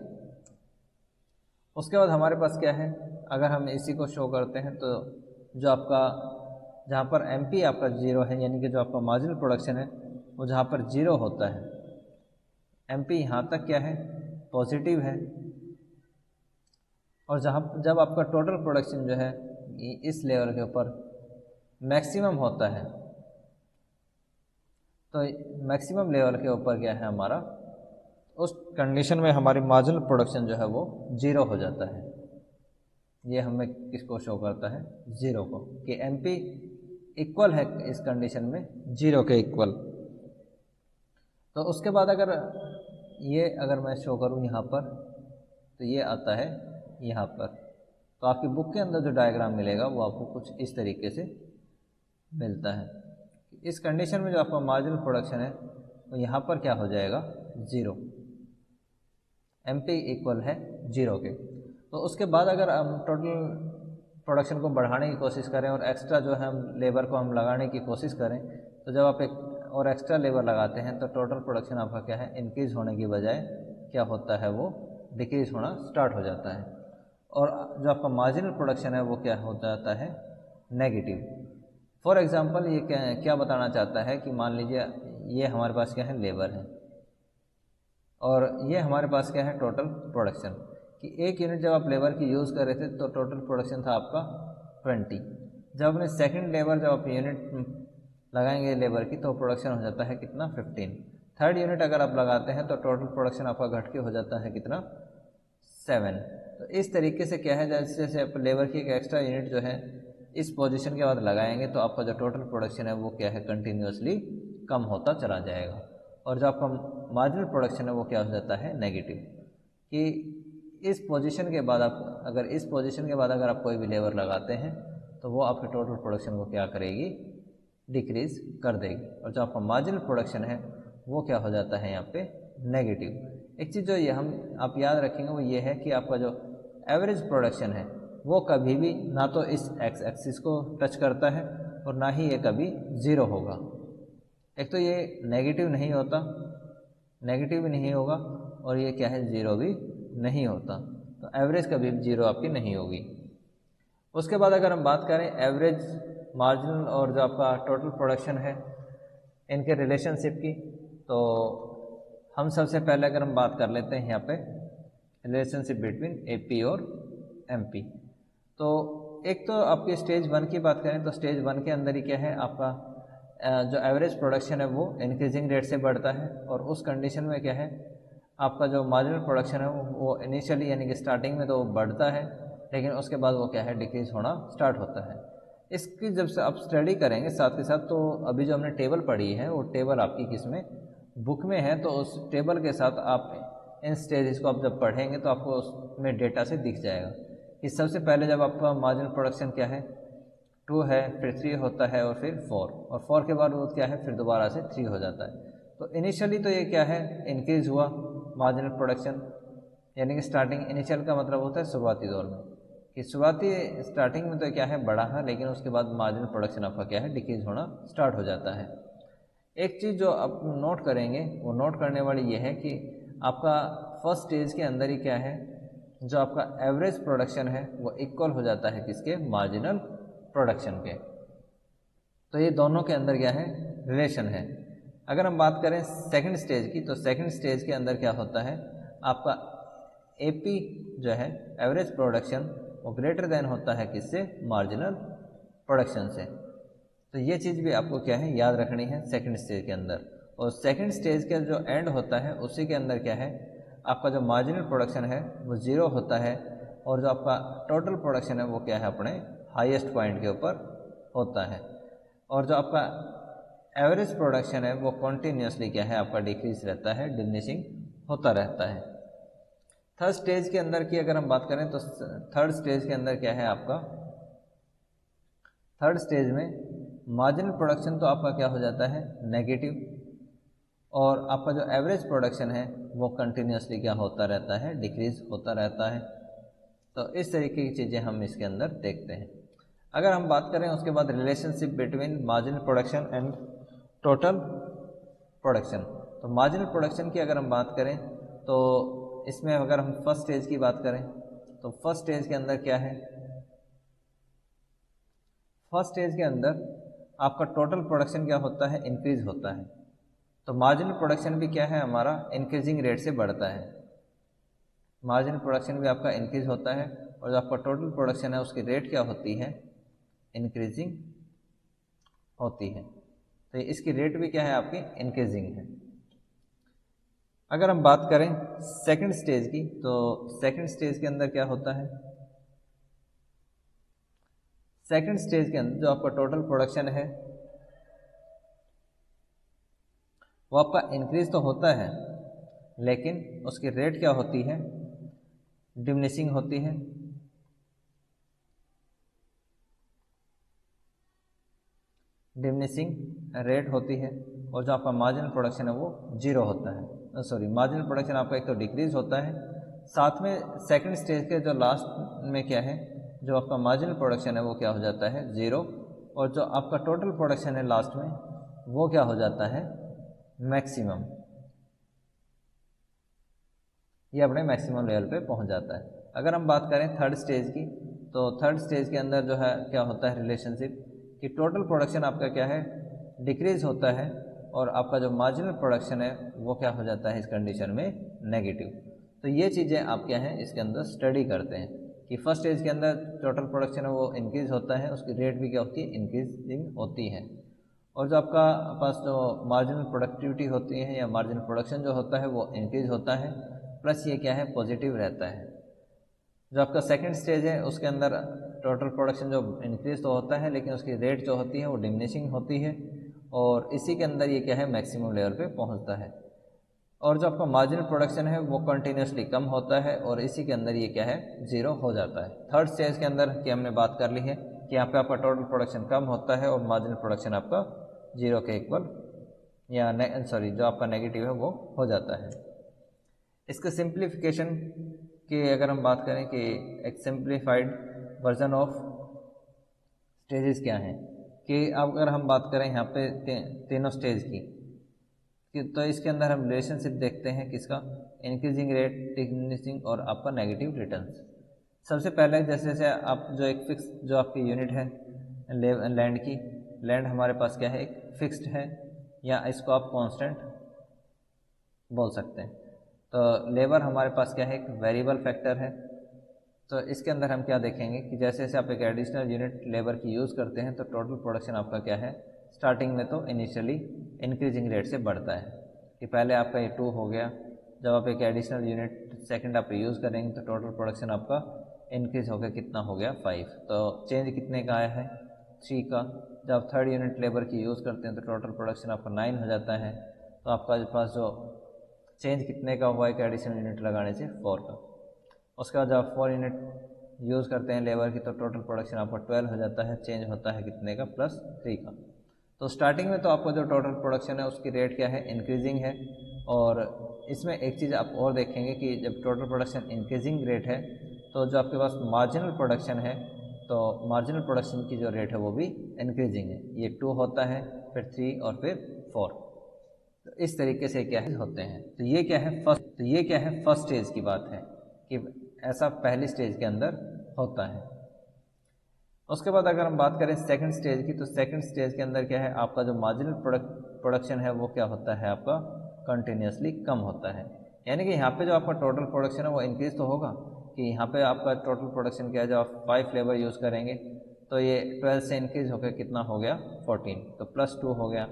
[SPEAKER 1] उसके बाद हमारे पास क्या है, अगर हम इसी को शो करते हैं तो जो आपका जहाँ पर MP आपका 0 है, यानी कि जो आपका मार्जिनल प्रोडक्शन है वो जहाँ पर 0 होता है, MP यहाँ तक क्या है पॉजिटिव है, और जब आपका टोटल प्रोडक्शन जो है इस लेवल के ऊपर मैक्सिमम होता है, तो मैक्सिमम लेवल के ऊपर क्या है हमारा, उस कंडीशन में हमारी मार्जिनल प्रोडक्शन जो है वो 0 हो जाता है। ये हमें किसको शो करता है, 0 को, कि MP इक्वल है इस कंडीशन में 0 के इक्वल। तो उसके बाद अगर मैं शो करूँ यहाँ पर, तो ये आता है यहाँ पर। तो आपकी बुक के अंदर जो डायग्राम मिलेगा वो आपको कुछ इस तरीके से मिलता है। इस कंडीशन में जो आपका मार्जिनल प्रोडक्शन है वो यहाँ पर क्या हो जाएगा, 0, MP इक्वल है 0 के। तो उसके बाद अगर हम टोटल प्रोडक्शन को बढ़ाने की कोशिश करें और एक्स्ट्रा जो है हम लेबर को हम लगाने की कोशिश करें, तो जब आप एक और एक्स्ट्रा लेबर लगाते हैं तो टोटल प्रोडक्शन आपका क्या है, इंक्रीज़ होने की बजाय क्या होता है, वो डिक्रीज़ होना स्टार्ट हो जाता है, और जो आपका मार्जिनल प्रोडक्शन है वो क्या हो जाता है, नेगेटिव। फॉर एग्ज़ाम्पल ये क्या बताना चाहता है कि मान लीजिए ये हमारे पास क्या है, लेबर है, और ये हमारे पास क्या है, टोटल प्रोडक्शन, कि एक यूनिट जब आप लेबर की यूज़ कर रहे थे तो टोटल प्रोडक्शन था आपका 20। जब अपने सेकंड लेबर जब आप यूनिट लगाएंगे लेबर की तो प्रोडक्शन हो जाता है कितना, 15। थर्ड यूनिट अगर आप लगाते हैं तो टोटल प्रोडक्शन आपका घट के हो जाता है कितना, 7। तो इस तरीके से क्या है, जैसे जैसे आप लेबर की एक एक्स्ट्रा यूनिट जो है इस पोजीशन के बाद लगाएंगे तो आपका जो टोटल प्रोडक्शन है वो क्या है, कंटिन्यूसली कम होता चला जाएगा, और जो आपका मार्जिनल प्रोडक्शन है वो क्या हो जाता है, नेगेटिव। कि इस पोजीशन के बाद अगर आप कोई भी लेबर लगाते हैं तो वो आपके टोटल प्रोडक्शन को क्या करेगी, डिक्रीज़ कर देगी, और जो आपका मार्जिनल प्रोडक्शन है वो क्या हो जाता है यहाँ पे, नेगेटिव। एक चीज़ जो ये आप याद रखेंगे वो ये है कि आपका जो एवरेज प्रोडक्शन है वो कभी भी ना तो इस एक्स एक्सिस को टच करता है और ना ही ये कभी 0 होगा। एक तो ये नेगेटिव भी नहीं होगा, और ये क्या है, 0 भी नहीं होता, तो एवरेज कभी भी 0 आपकी नहीं होगी। उसके बाद अगर हम बात करें एवरेज, मार्जिनल और जो आपका टोटल प्रोडक्शन है इनके रिलेशनशिप की, तो हम सबसे पहले अगर हम बात कर लेते हैं यहाँ पे रिलेशनशिप बिटवीन AP और MP। तो एक तो आपकी स्टेज 1 की बात करें तो स्टेज 1 के अंदर ही क्या है, आपका जो एवरेज प्रोडक्शन है वो इंक्रीजिंग रेट से बढ़ता है, और उस कंडीशन में क्या है, आपका जो मार्जिनल प्रोडक्शन है वो इनिशियली यानी कि स्टार्टिंग में तो बढ़ता है, लेकिन उसके बाद वो क्या है, डिक्रीज़ होना स्टार्ट होता है। इसकी जब से आप स्टडी करेंगे साथ के साथ, तो अभी जो हमने टेबल पढ़ी है वो टेबल आपकी किसमें, बुक में है, तो उस टेबल के साथ आप इन स्टेजेस को आप जब पढ़ेंगे तो आपको उसमें डेटा से दिख जाएगा कि सबसे पहले जब आपका मार्जिनल प्रोडक्शन क्या है, 2 है, फिर 3 होता है, और फिर 4, और 4 के बाद वो क्या है, फिर दोबारा से 3 हो जाता है। तो इनिशियली तो ये क्या है, इंक्रीज़ हुआ मार्जिनल प्रोडक्शन, यानी कि स्टार्टिंग, इनिशियल का मतलब होता है शुरुआती दौर में, कि शुरुआती स्टार्टिंग में तो क्या है, बढ़ा है, लेकिन उसके बाद मार्जिनल प्रोडक्शन आपका क्या है, डिक्रीज़ होना स्टार्ट हो जाता है। एक चीज़ जो आप नोट करेंगे, वो नोट करने वाली ये है कि आपका फर्स्ट स्टेज के अंदर ही क्या है, जो आपका एवरेज प्रोडक्शन है वो इक्वल हो जाता है किसके, मार्जिनल प्रोडक्शन के। तो ये दोनों के अंदर क्या है, रिलेशन है। अगर हम बात करें सेकंड स्टेज की, तो सेकंड स्टेज के अंदर क्या होता है, आपका AP जो है एवरेज प्रोडक्शन वो ग्रेटर देन होता है किससे, मार्जिनल प्रोडक्शन से। तो ये चीज़ भी आपको क्या है, याद रखनी है सेकंड स्टेज के अंदर। और सेकंड स्टेज का जो एंड होता है उसी के अंदर क्या है, आपका जो मार्जिनल प्रोडक्शन है वो 0 होता है, और जो आपका टोटल प्रोडक्शन है वो क्या है, अपने हाईएस्ट पॉइंट के ऊपर होता है, और जो आपका एवरेज प्रोडक्शन है वो कॉन्टीन्यूसली क्या है, आपका डिक्रीज रहता है, डिमिनिशिंग होता रहता है। थर्ड स्टेज के अंदर की अगर हम बात करें तो थर्ड स्टेज के अंदर क्या है, आपका थर्ड स्टेज में मार्जिनल प्रोडक्शन तो आपका क्या हो जाता है, नेगेटिव, और आपका जो एवरेज प्रोडक्शन है वो कंटिन्यूसली क्या होता रहता है, डिक्रीज होता रहता है। तो इस तरीके की चीज़ें हम इसके अंदर देखते हैं। अगर हम बात करें उसके बाद relationship between marginal production and total production, तो मार्जिनल प्रोडक्शन की अगर हम बात करें तो इसमें अगर हम फर्स्ट स्टेज की बात करें तो फर्स्ट स्टेज के अंदर क्या है, फर्स्ट स्टेज के अंदर आपका टोटल प्रोडक्शन क्या होता है, इंक्रीज होता है। तो मार्जिनल प्रोडक्शन भी क्या है हमारा इंक्रीजिंग रेट से बढ़ता है। मार्जिनल प्रोडक्शन भी आपका इंक्रीज होता है और जो आपका टोटल प्रोडक्शन है उसकी रेट क्या होती है, इंक्रीजिंग होती है। तो इसकी रेट भी क्या है आपकी इंक्रीजिंग है। अगर हम बात करें सेकंड स्टेज की, तो सेकंड स्टेज के अंदर क्या होता है, सेकंड स्टेज के अंदर जो आपका टोटल प्रोडक्शन है वो आपका इंक्रीज तो होता है, लेकिन उसकी रेट क्या होती है, डिमिनिशिंग होती है। डिमिनिशिंग रेट होती है और जो आपका मार्जिनल प्रोडक्शन है वो जीरो होता है। सॉरी, मार्जिनल प्रोडक्शन आपका एक तो डिक्रीज होता है, साथ में सेकंड स्टेज के जो लास्ट में क्या है, जो आपका मार्जिनल प्रोडक्शन है वो क्या हो जाता है, ज़ीरो, और जो आपका टोटल प्रोडक्शन है लास्ट में वो क्या हो जाता है, मैक्सिमम। ये अपने मैक्सिमम लेवल पे पहुंच जाता है। अगर हम बात करें थर्ड स्टेज की, तो थर्ड स्टेज के अंदर जो है क्या होता है रिलेशनशिप, कि टोटल प्रोडक्शन आपका क्या है, डिक्रीज होता है और आपका जो मार्जिनल प्रोडक्शन है वो क्या हो जाता है इस कंडीशन में, नेगेटिव। तो ये चीज़ें आप क्या हैं इसके अंदर स्टडी करते हैं कि फर्स्ट स्टेज के अंदर टोटल प्रोडक्शन है वो इंक्रीज होता है, उसकी रेट भी क्या होती है, इंक्रीजिंग होती है, और जो आपका पास जो मार्जिनल प्रोडक्टिविटी होती है या मार्जिनल प्रोडक्शन जो होता है वो इंक्रीज होता है, प्लस ये क्या है, पॉजिटिव रहता है। जो आपका सेकंड स्टेज है उसके अंदर टोटल प्रोडक्शन जो इंक्रीज तो होता है, लेकिन उसकी रेट जो होती है वो डिमिनिशिंग होती है, और इसी के अंदर ये क्या है, मैक्सिमम लेवल पे पहुंचता है। और जो आपका मार्जिनल प्रोडक्शन है वो कंटिन्यूसली कम होता है और इसी के अंदर ये क्या है, ज़ीरो हो जाता है। थर्ड स्टेज के अंदर की हमने बात कर ली है कि यहाँ पे आपका टोटल प्रोडक्शन कम होता है और मार्जिनल प्रोडक्शन आपका जीरो के इक्वल या जो आपका नेगेटिव है वो हो जाता है। इसके सिंप्लीफिकेशन की अगर हम बात करें कि एक सिंप्लीफाइड वर्जन ऑफ स्टेजेस क्या हैं, कि अगर हम बात करें यहाँ पे तीनों स्टेज की, तो इसके अंदर हम रिलेशनशिप देखते हैं किसका, इंक्रीजिंग रेट, डिक्रीजिंग और आपका नेगेटिव रिटर्न्स। सबसे पहले जैसे जैसे आप जो एक फिक्स जो आपकी यूनिट है लैंड की, लैंड हमारे पास क्या है, एक फिक्स्ड है या इसको आप कांस्टेंट बोल सकते हैं। तो लेबर हमारे पास क्या है, एक वेरिएबल फैक्टर है। तो इसके अंदर हम क्या देखेंगे कि जैसे जैसे आप एक एडिशनल यूनिट लेबर की यूज़ करते हैं तो टोटल प्रोडक्शन आपका क्या है, स्टार्टिंग में तो इनिशियली इंक्रीजिंग रेट से बढ़ता है, कि पहले आपका ये 2 हो गया, जब आप एक एडिशनल यूनिट सेकंड आप यूज़ करेंगे तो टोटल प्रोडक्शन आपका इंक्रीज हो गया, कितना हो गया, 5। तो चेंज कितने का आया है, 3 का। जब आप थर्ड यूनिट लेबर की यूज़ करते हैं तो टोटल प्रोडक्शन आपका 9 हो जाता है। तो आपका पास जो चेंज कितने का हुआ एक एडिशनल यूनिट लगाने से, 4 का। उसके बाद जब आप 4 यूनिट यूज़ करते हैं लेबर की तो टोटल प्रोडक्शन आपका 12 हो जाता है, चेंज होता है कितने का, +3 का। तो स्टार्टिंग में तो आपका जो टोटल प्रोडक्शन है उसकी रेट क्या है, इंक्रीजिंग है। और इसमें एक चीज़ आप और देखेंगे कि जब टोटल प्रोडक्शन इंक्रीजिंग रेट है तो जो आपके पास मार्जिनल प्रोडक्शन है, तो मार्जिनल प्रोडक्शन की जो रेट है वो भी इंक्रीजिंग है। ये 2 होता है, फिर 3 और फिर 4। तो इस तरीके से क्या है होते हैं। तो ये क्या है फर्स्ट स्टेज की बात है कि ऐसा पहली स्टेज के अंदर होता है। उसके बाद अगर हम बात करें सेकंड स्टेज की, तो सेकंड स्टेज के अंदर क्या है, आपका जो मार्जिनल प्रोडक्शन है वो क्या होता है, आपका कंटिन्यूसली कम होता है। यानी कि यहाँ पे जो आपका टोटल प्रोडक्शन है वो इंक्रीज तो होगा, कि यहाँ पे आपका टोटल प्रोडक्शन क्या है, जब आप 5 लेबर यूज़ करेंगे तो ये 12 से इंक्रीज होकर कितना हो गया, 14, तो +2 हो गया।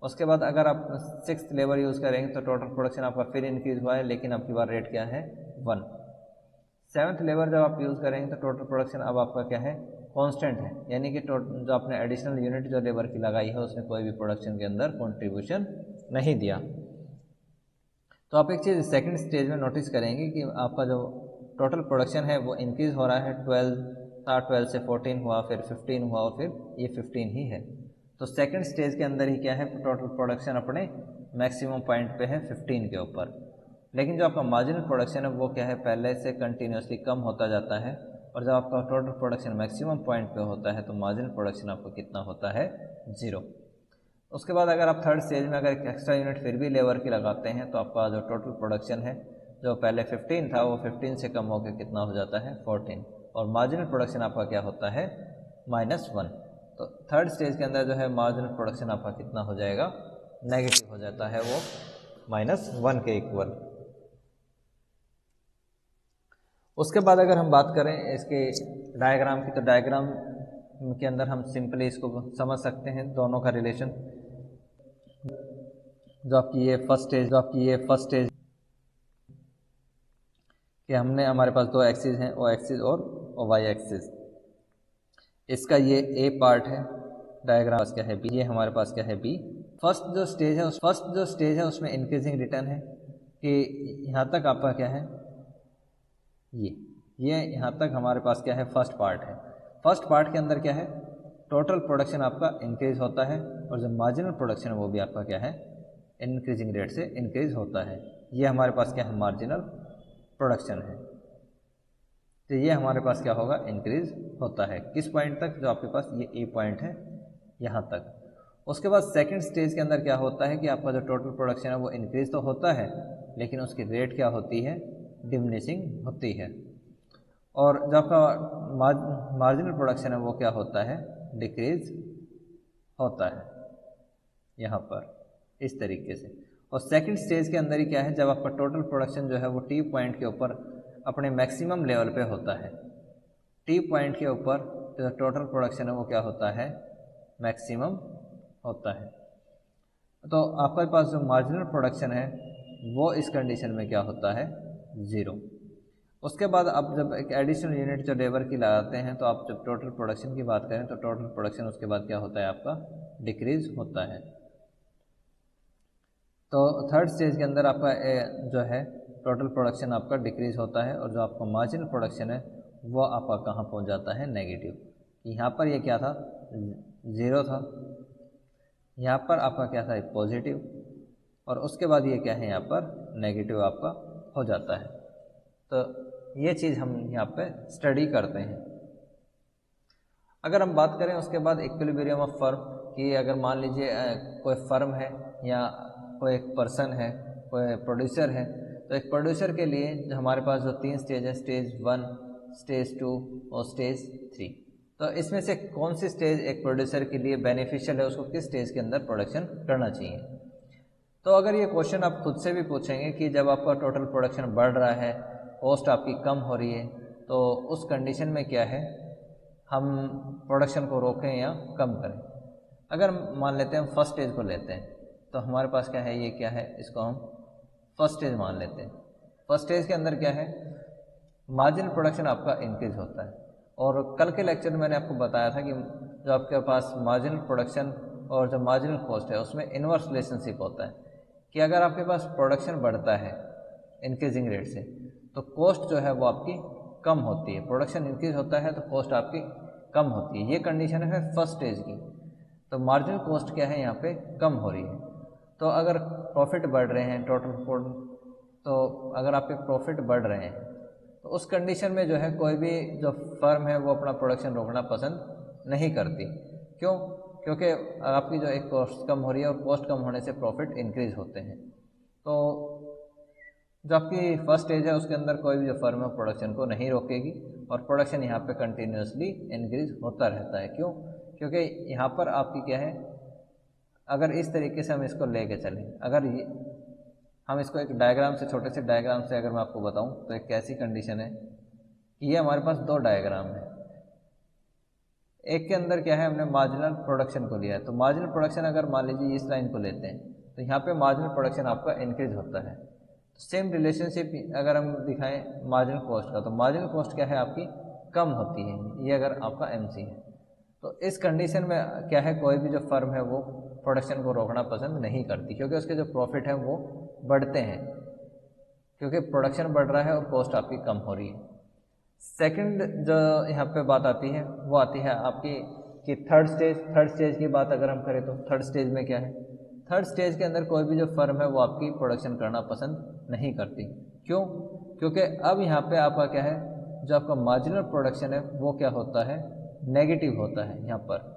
[SPEAKER 1] उसके बाद अगर आप 6th लेबर यूज़ करेंगे तो टोटल प्रोडक्शन आपका फिर इंक्रीज हुआ है, लेकिन अब की बार रेट क्या है, 1। 7th लेबर जब आप यूज़ करेंगे तो टोटल प्रोडक्शन अब आपका क्या है, कांस्टेंट है, यानी कि जो आपने एडिशनल यूनिट जो लेबर की लगाई है उसने कोई भी प्रोडक्शन के अंदर कंट्रीब्यूशन नहीं दिया। तो आप एक चीज़ सेकंड स्टेज में नोटिस करेंगे कि आपका जो टोटल प्रोडक्शन है वो इंक्रीज़ हो रहा है, 12 से 14 हुआ, फिर 15 हुआ और फिर ये 15 ही है। तो सेकंड स्टेज के अंदर ही क्या है, टोटल प्रोडक्शन अपने मैक्सिमम पॉइंट पे है 15 के ऊपर। लेकिन जो आपका मार्जिनल प्रोडक्शन है वो क्या है, पहले से कंटिन्यूसली कम होता जाता है, और जब आपका टोटल प्रोडक्शन मैक्सिमम पॉइंट पे होता है तो मार्जिनल प्रोडक्शन आपका कितना होता है, 0। उसके बाद अगर आप थर्ड स्टेज में अगर एक एक्स्ट्रा यूनिट फिर भी लेबर की लगाते हैं तो आपका जो टोटल प्रोडक्शन है जो पहले 15 था वो 15 से कम होकर कितना हो जाता है 14, और मार्जिनल प्रोडक्शन आपका क्या होता है -1। तो थर्ड स्टेज के अंदर जो है मार्जिनल प्रोडक्शन आपका कितना हो जाएगा, नेगेटिव हो जाता है, वो -1 के इक्वल। उसके बाद अगर हम बात करें इसके डायग्राम की, तो डायग्राम के अंदर हम सिंपली इसको समझ सकते हैं दोनों का रिलेशन। जो आपकी ये फर्स्ट स्टेज कि हमने हमारे पास दो एक्सिस हैं, ओ एक्सिस और वाई एक्सिस। इसका ये ए पार्ट है, डायग्राम क्या है बी, ये हमारे पास क्या है बी। फर्स्ट जो स्टेज है उसमें इंक्रीजिंग रिटर्न है कि यहाँ तक आपका क्या है, ये यहाँ तक हमारे पास क्या है फर्स्ट पार्ट है। फर्स्ट पार्ट के अंदर क्या है, टोटल प्रोडक्शन आपका इंक्रीज होता है, और जो मार्जिनल प्रोडक्शन है वो भी आपका क्या है इंक्रीजिंग रेट से इंक्रीज होता है। ये हमारे पास क्या है मार्जिनल प्रोडक्शन है। तो ये हमारे पास क्या होगा इंक्रीज होता है किस पॉइंट तक, जो आपके पास ये ए पॉइंट है यहाँ तक। उसके बाद सेकंड स्टेज के अंदर क्या होता है कि आपका जो टोटल प्रोडक्शन है वो इंक्रीज तो होता है, लेकिन उसकी रेट क्या होती है डिमिनिशिंग होती है, और जो आपका मार्जिनल प्रोडक्शन है वो क्या होता है डिक्रीज होता है यहाँ पर इस तरीके से। और सेकंड स्टेज के अंदर ही क्या है, जब आपका टोटल प्रोडक्शन जो है वो टी पॉइंट के ऊपर अपने मैक्सिमम लेवल पे होता है, टी पॉइंट के ऊपर जो टोटल प्रोडक्शन है वो क्या होता है मैक्सिमम होता है। तो आपके पास जो मार्जिनल प्रोडक्शन है वो इस कंडीशन में क्या होता है 0। उसके बाद आप जब एक एडिशनल यूनिट जो लेबर की लगाते हैं, तो आप जब टोटल प्रोडक्शन की बात करें तो टोटल प्रोडक्शन उसके बाद क्या होता है आपका डिक्रीज होता है। तो थर्ड स्टेज के अंदर आपका जो है टोटल प्रोडक्शन आपका डिक्रीज होता है, और जो आपका मार्जिनल प्रोडक्शन है वो आपका कहाँ पहुँच जाता है नेगेटिव। यहाँ पर ये क्या था 0 था, यहाँ पर आपका क्या था पॉजिटिव, और उसके बाद ये क्या है यहाँ पर नेगेटिव आपका हो जाता है। तो ये चीज़ हम यहाँ पे स्टडी करते हैं। अगर हम बात करें उसके बाद इक्विलिब्रियम ऑफ फर्म कि अगर मान लीजिए कोई फर्म है या कोई एक पर्सन है, कोई प्रोड्यूसर है, तो एक प्रोड्यूसर के लिए जो हमारे पास जो 3 स्टेज है, स्टेज 1, स्टेज 2 और स्टेज 3, तो इसमें से कौन सी स्टेज एक प्रोड्यूसर के लिए बेनिफिशियल है, उसको किस स्टेज के अंदर प्रोडक्शन करना चाहिए। तो अगर ये क्वेश्चन आप खुद से भी पूछेंगे कि जब आपका टोटल प्रोडक्शन बढ़ रहा है, कॉस्ट आपकी कम हो रही है, तो उस कंडीशन में क्या है हम प्रोडक्शन को रोकें या कम करें। अगर मान लेते हैं हम फर्स्ट स्टेज को लेते हैं, तो हमारे पास क्या है ये क्या है, इसको हम फर्स्ट स्टेज मान लेते हैं। फर्स्ट स्टेज के अंदर क्या है मार्जिनल प्रोडक्शन आपका इंक्रीज होता है, और कल के लेक्चर में मैंने आपको बताया था कि जो आपके पास मार्जिनल प्रोडक्शन और जो मार्जिनल कॉस्ट है उसमें इन्वर्स रिलेशनशिप होता है कि अगर आपके पास प्रोडक्शन बढ़ता है इंक्रीजिंग रेट से, तो कॉस्ट जो है वो आपकी कम होती है। प्रोडक्शन इंक्रीज होता है तो कॉस्ट आपकी कम होती है। ये कंडीशन है फर्स्ट स्टेज की। तो मार्जिनल कॉस्ट क्या है यहाँ पे कम हो रही है। तो अगर प्रॉफिट बढ़ रहे हैं तो अगर आपके प्रॉफिट बढ़ रहे हैं तो उस कंडीशन में जो है कोई भी जो फर्म है वो अपना प्रोडक्शन रोकना पसंद नहीं करती। क्यों? क्योंकि आपकी जो एक कॉस्ट कम हो रही है और कॉस्ट कम होने से प्रॉफिट इंक्रीज होते हैं। तो जो आपकी फर्स्ट स्टेज है उसके अंदर कोई भी जो फर्म है प्रोडक्शन को नहीं रोकेगी, और प्रोडक्शन यहाँ पे कंटिन्यूसली इंक्रीज होता रहता है। क्यों? क्योंकि यहाँ पर आपकी क्या है, अगर इस तरीके से हम इसको लेके चलें, अगर हम इसको एक डायग्राम से, छोटे से डायग्राम से अगर मैं आपको बताऊं, तो एक कैसी कंडीशन है कि ये हमारे पास 2 डायग्राम है। एक के अंदर क्या है हमने मार्जिनल प्रोडक्शन को लिया है, तो मार्जिनल प्रोडक्शन अगर मान लीजिए इस लाइन को लेते हैं, तो यहाँ पे मार्जिनल प्रोडक्शन आपका इंक्रीज होता है। सेम रिलेशनशिप अगर हम दिखाएं मार्जिनल कॉस्ट का, तो मार्जिनल कॉस्ट क्या है आपकी कम होती है, ये अगर आपका एमसी है। तो इस कंडीशन में क्या है, कोई भी जो फर्म है वो प्रोडक्शन को रोकना पसंद नहीं करती, क्योंकि उसके जो प्रॉफिट है वो बढ़ते हैं, क्योंकि प्रोडक्शन बढ़ रहा है और कॉस्ट आपकी कम हो रही है। सेकंड जो यहाँ पे बात आती है वो आती है आपकी कि थर्ड स्टेज की बात अगर हम करें, तो थर्ड स्टेज में क्या है, थर्ड स्टेज के अंदर कोई भी जो फर्म है वो आपकी प्रोडक्शन करना पसंद नहीं करती। क्यों? क्योंकि अब यहाँ पे आपका क्या है, जो आपका मार्जिनल प्रोडक्शन है वो क्या होता है नेगेटिव होता है यहाँ पर।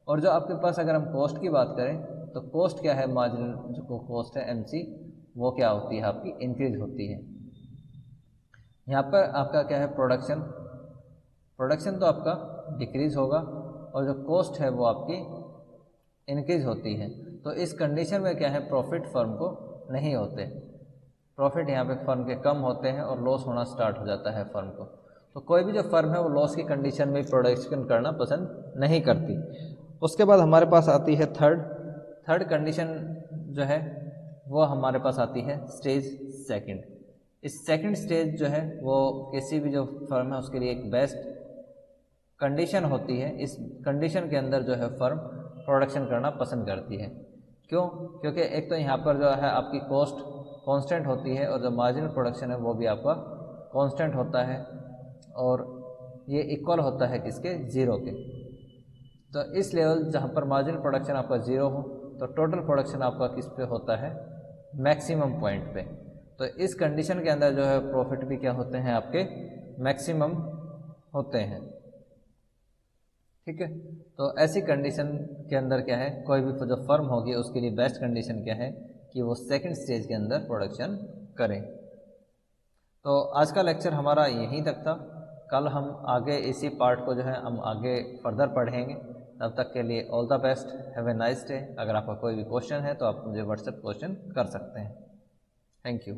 [SPEAKER 1] और जो आपके पास अगर हम कॉस्ट की बात करें, तो कॉस्ट क्या है, मार्जिनल जो कॉस्ट है एमसी, वो क्या होती है आपकी इंक्रीज होती है। यहाँ पर आपका क्या है, प्रोडक्शन, प्रोडक्शन तो आपका डिक्रीज होगा और जो कॉस्ट है वो आपकी इंक्रीज होती है। तो इस कंडीशन में क्या है, प्रॉफिट फर्म को नहीं होते, प्रॉफिट यहाँ पे फर्म के कम होते हैं और लॉस होना स्टार्ट हो जाता है फर्म को। तो कोई भी जो फर्म है वो लॉस की कंडीशन में प्रोडक्शन करना पसंद नहीं करती। उसके बाद हमारे पास आती है थर्ड कंडीशन जो है वो हमारे पास आती है स्टेज सेकंड। इस सेकंड स्टेज जो है वो किसी भी जो फर्म है उसके लिए एक बेस्ट कंडीशन होती है। इस कंडीशन के अंदर जो है फर्म प्रोडक्शन करना पसंद करती है। क्यों? क्योंकि एक तो यहाँ पर जो है आपकी कॉस्ट कांस्टेंट होती है और जो मार्जिनल प्रोडक्शन है वो भी आपका कांस्टेंट होता है और ये इक्वल होता है किसके, ज़ीरो के। तो इस लेवल जहाँ पर मार्जिनल प्रोडक्शन आपका ज़ीरो हो तो टोटल प्रोडक्शन आपका किस पे होता है, मैक्सिमम पॉइंट पे। तो इस कंडीशन के अंदर जो है प्रॉफिट भी क्या होते हैं, आपके मैक्सिमम होते हैं। ठीक है, तो ऐसी कंडीशन के अंदर क्या है, कोई भी जो फर्म होगी उसके लिए बेस्ट कंडीशन क्या है कि वो सेकंड स्टेज के अंदर प्रोडक्शन करें। तो आज का लेक्चर हमारा यहीं तक था। कल हम आगे इसी पार्ट को जो है हम आगे फर्दर पढ़ेंगे। तब तक के लिए all the best, have a nice day. अगर आपका कोई भी क्वेश्चन है तो आप मुझे व्हाट्सएप क्वेश्चन कर सकते हैं। Thank you.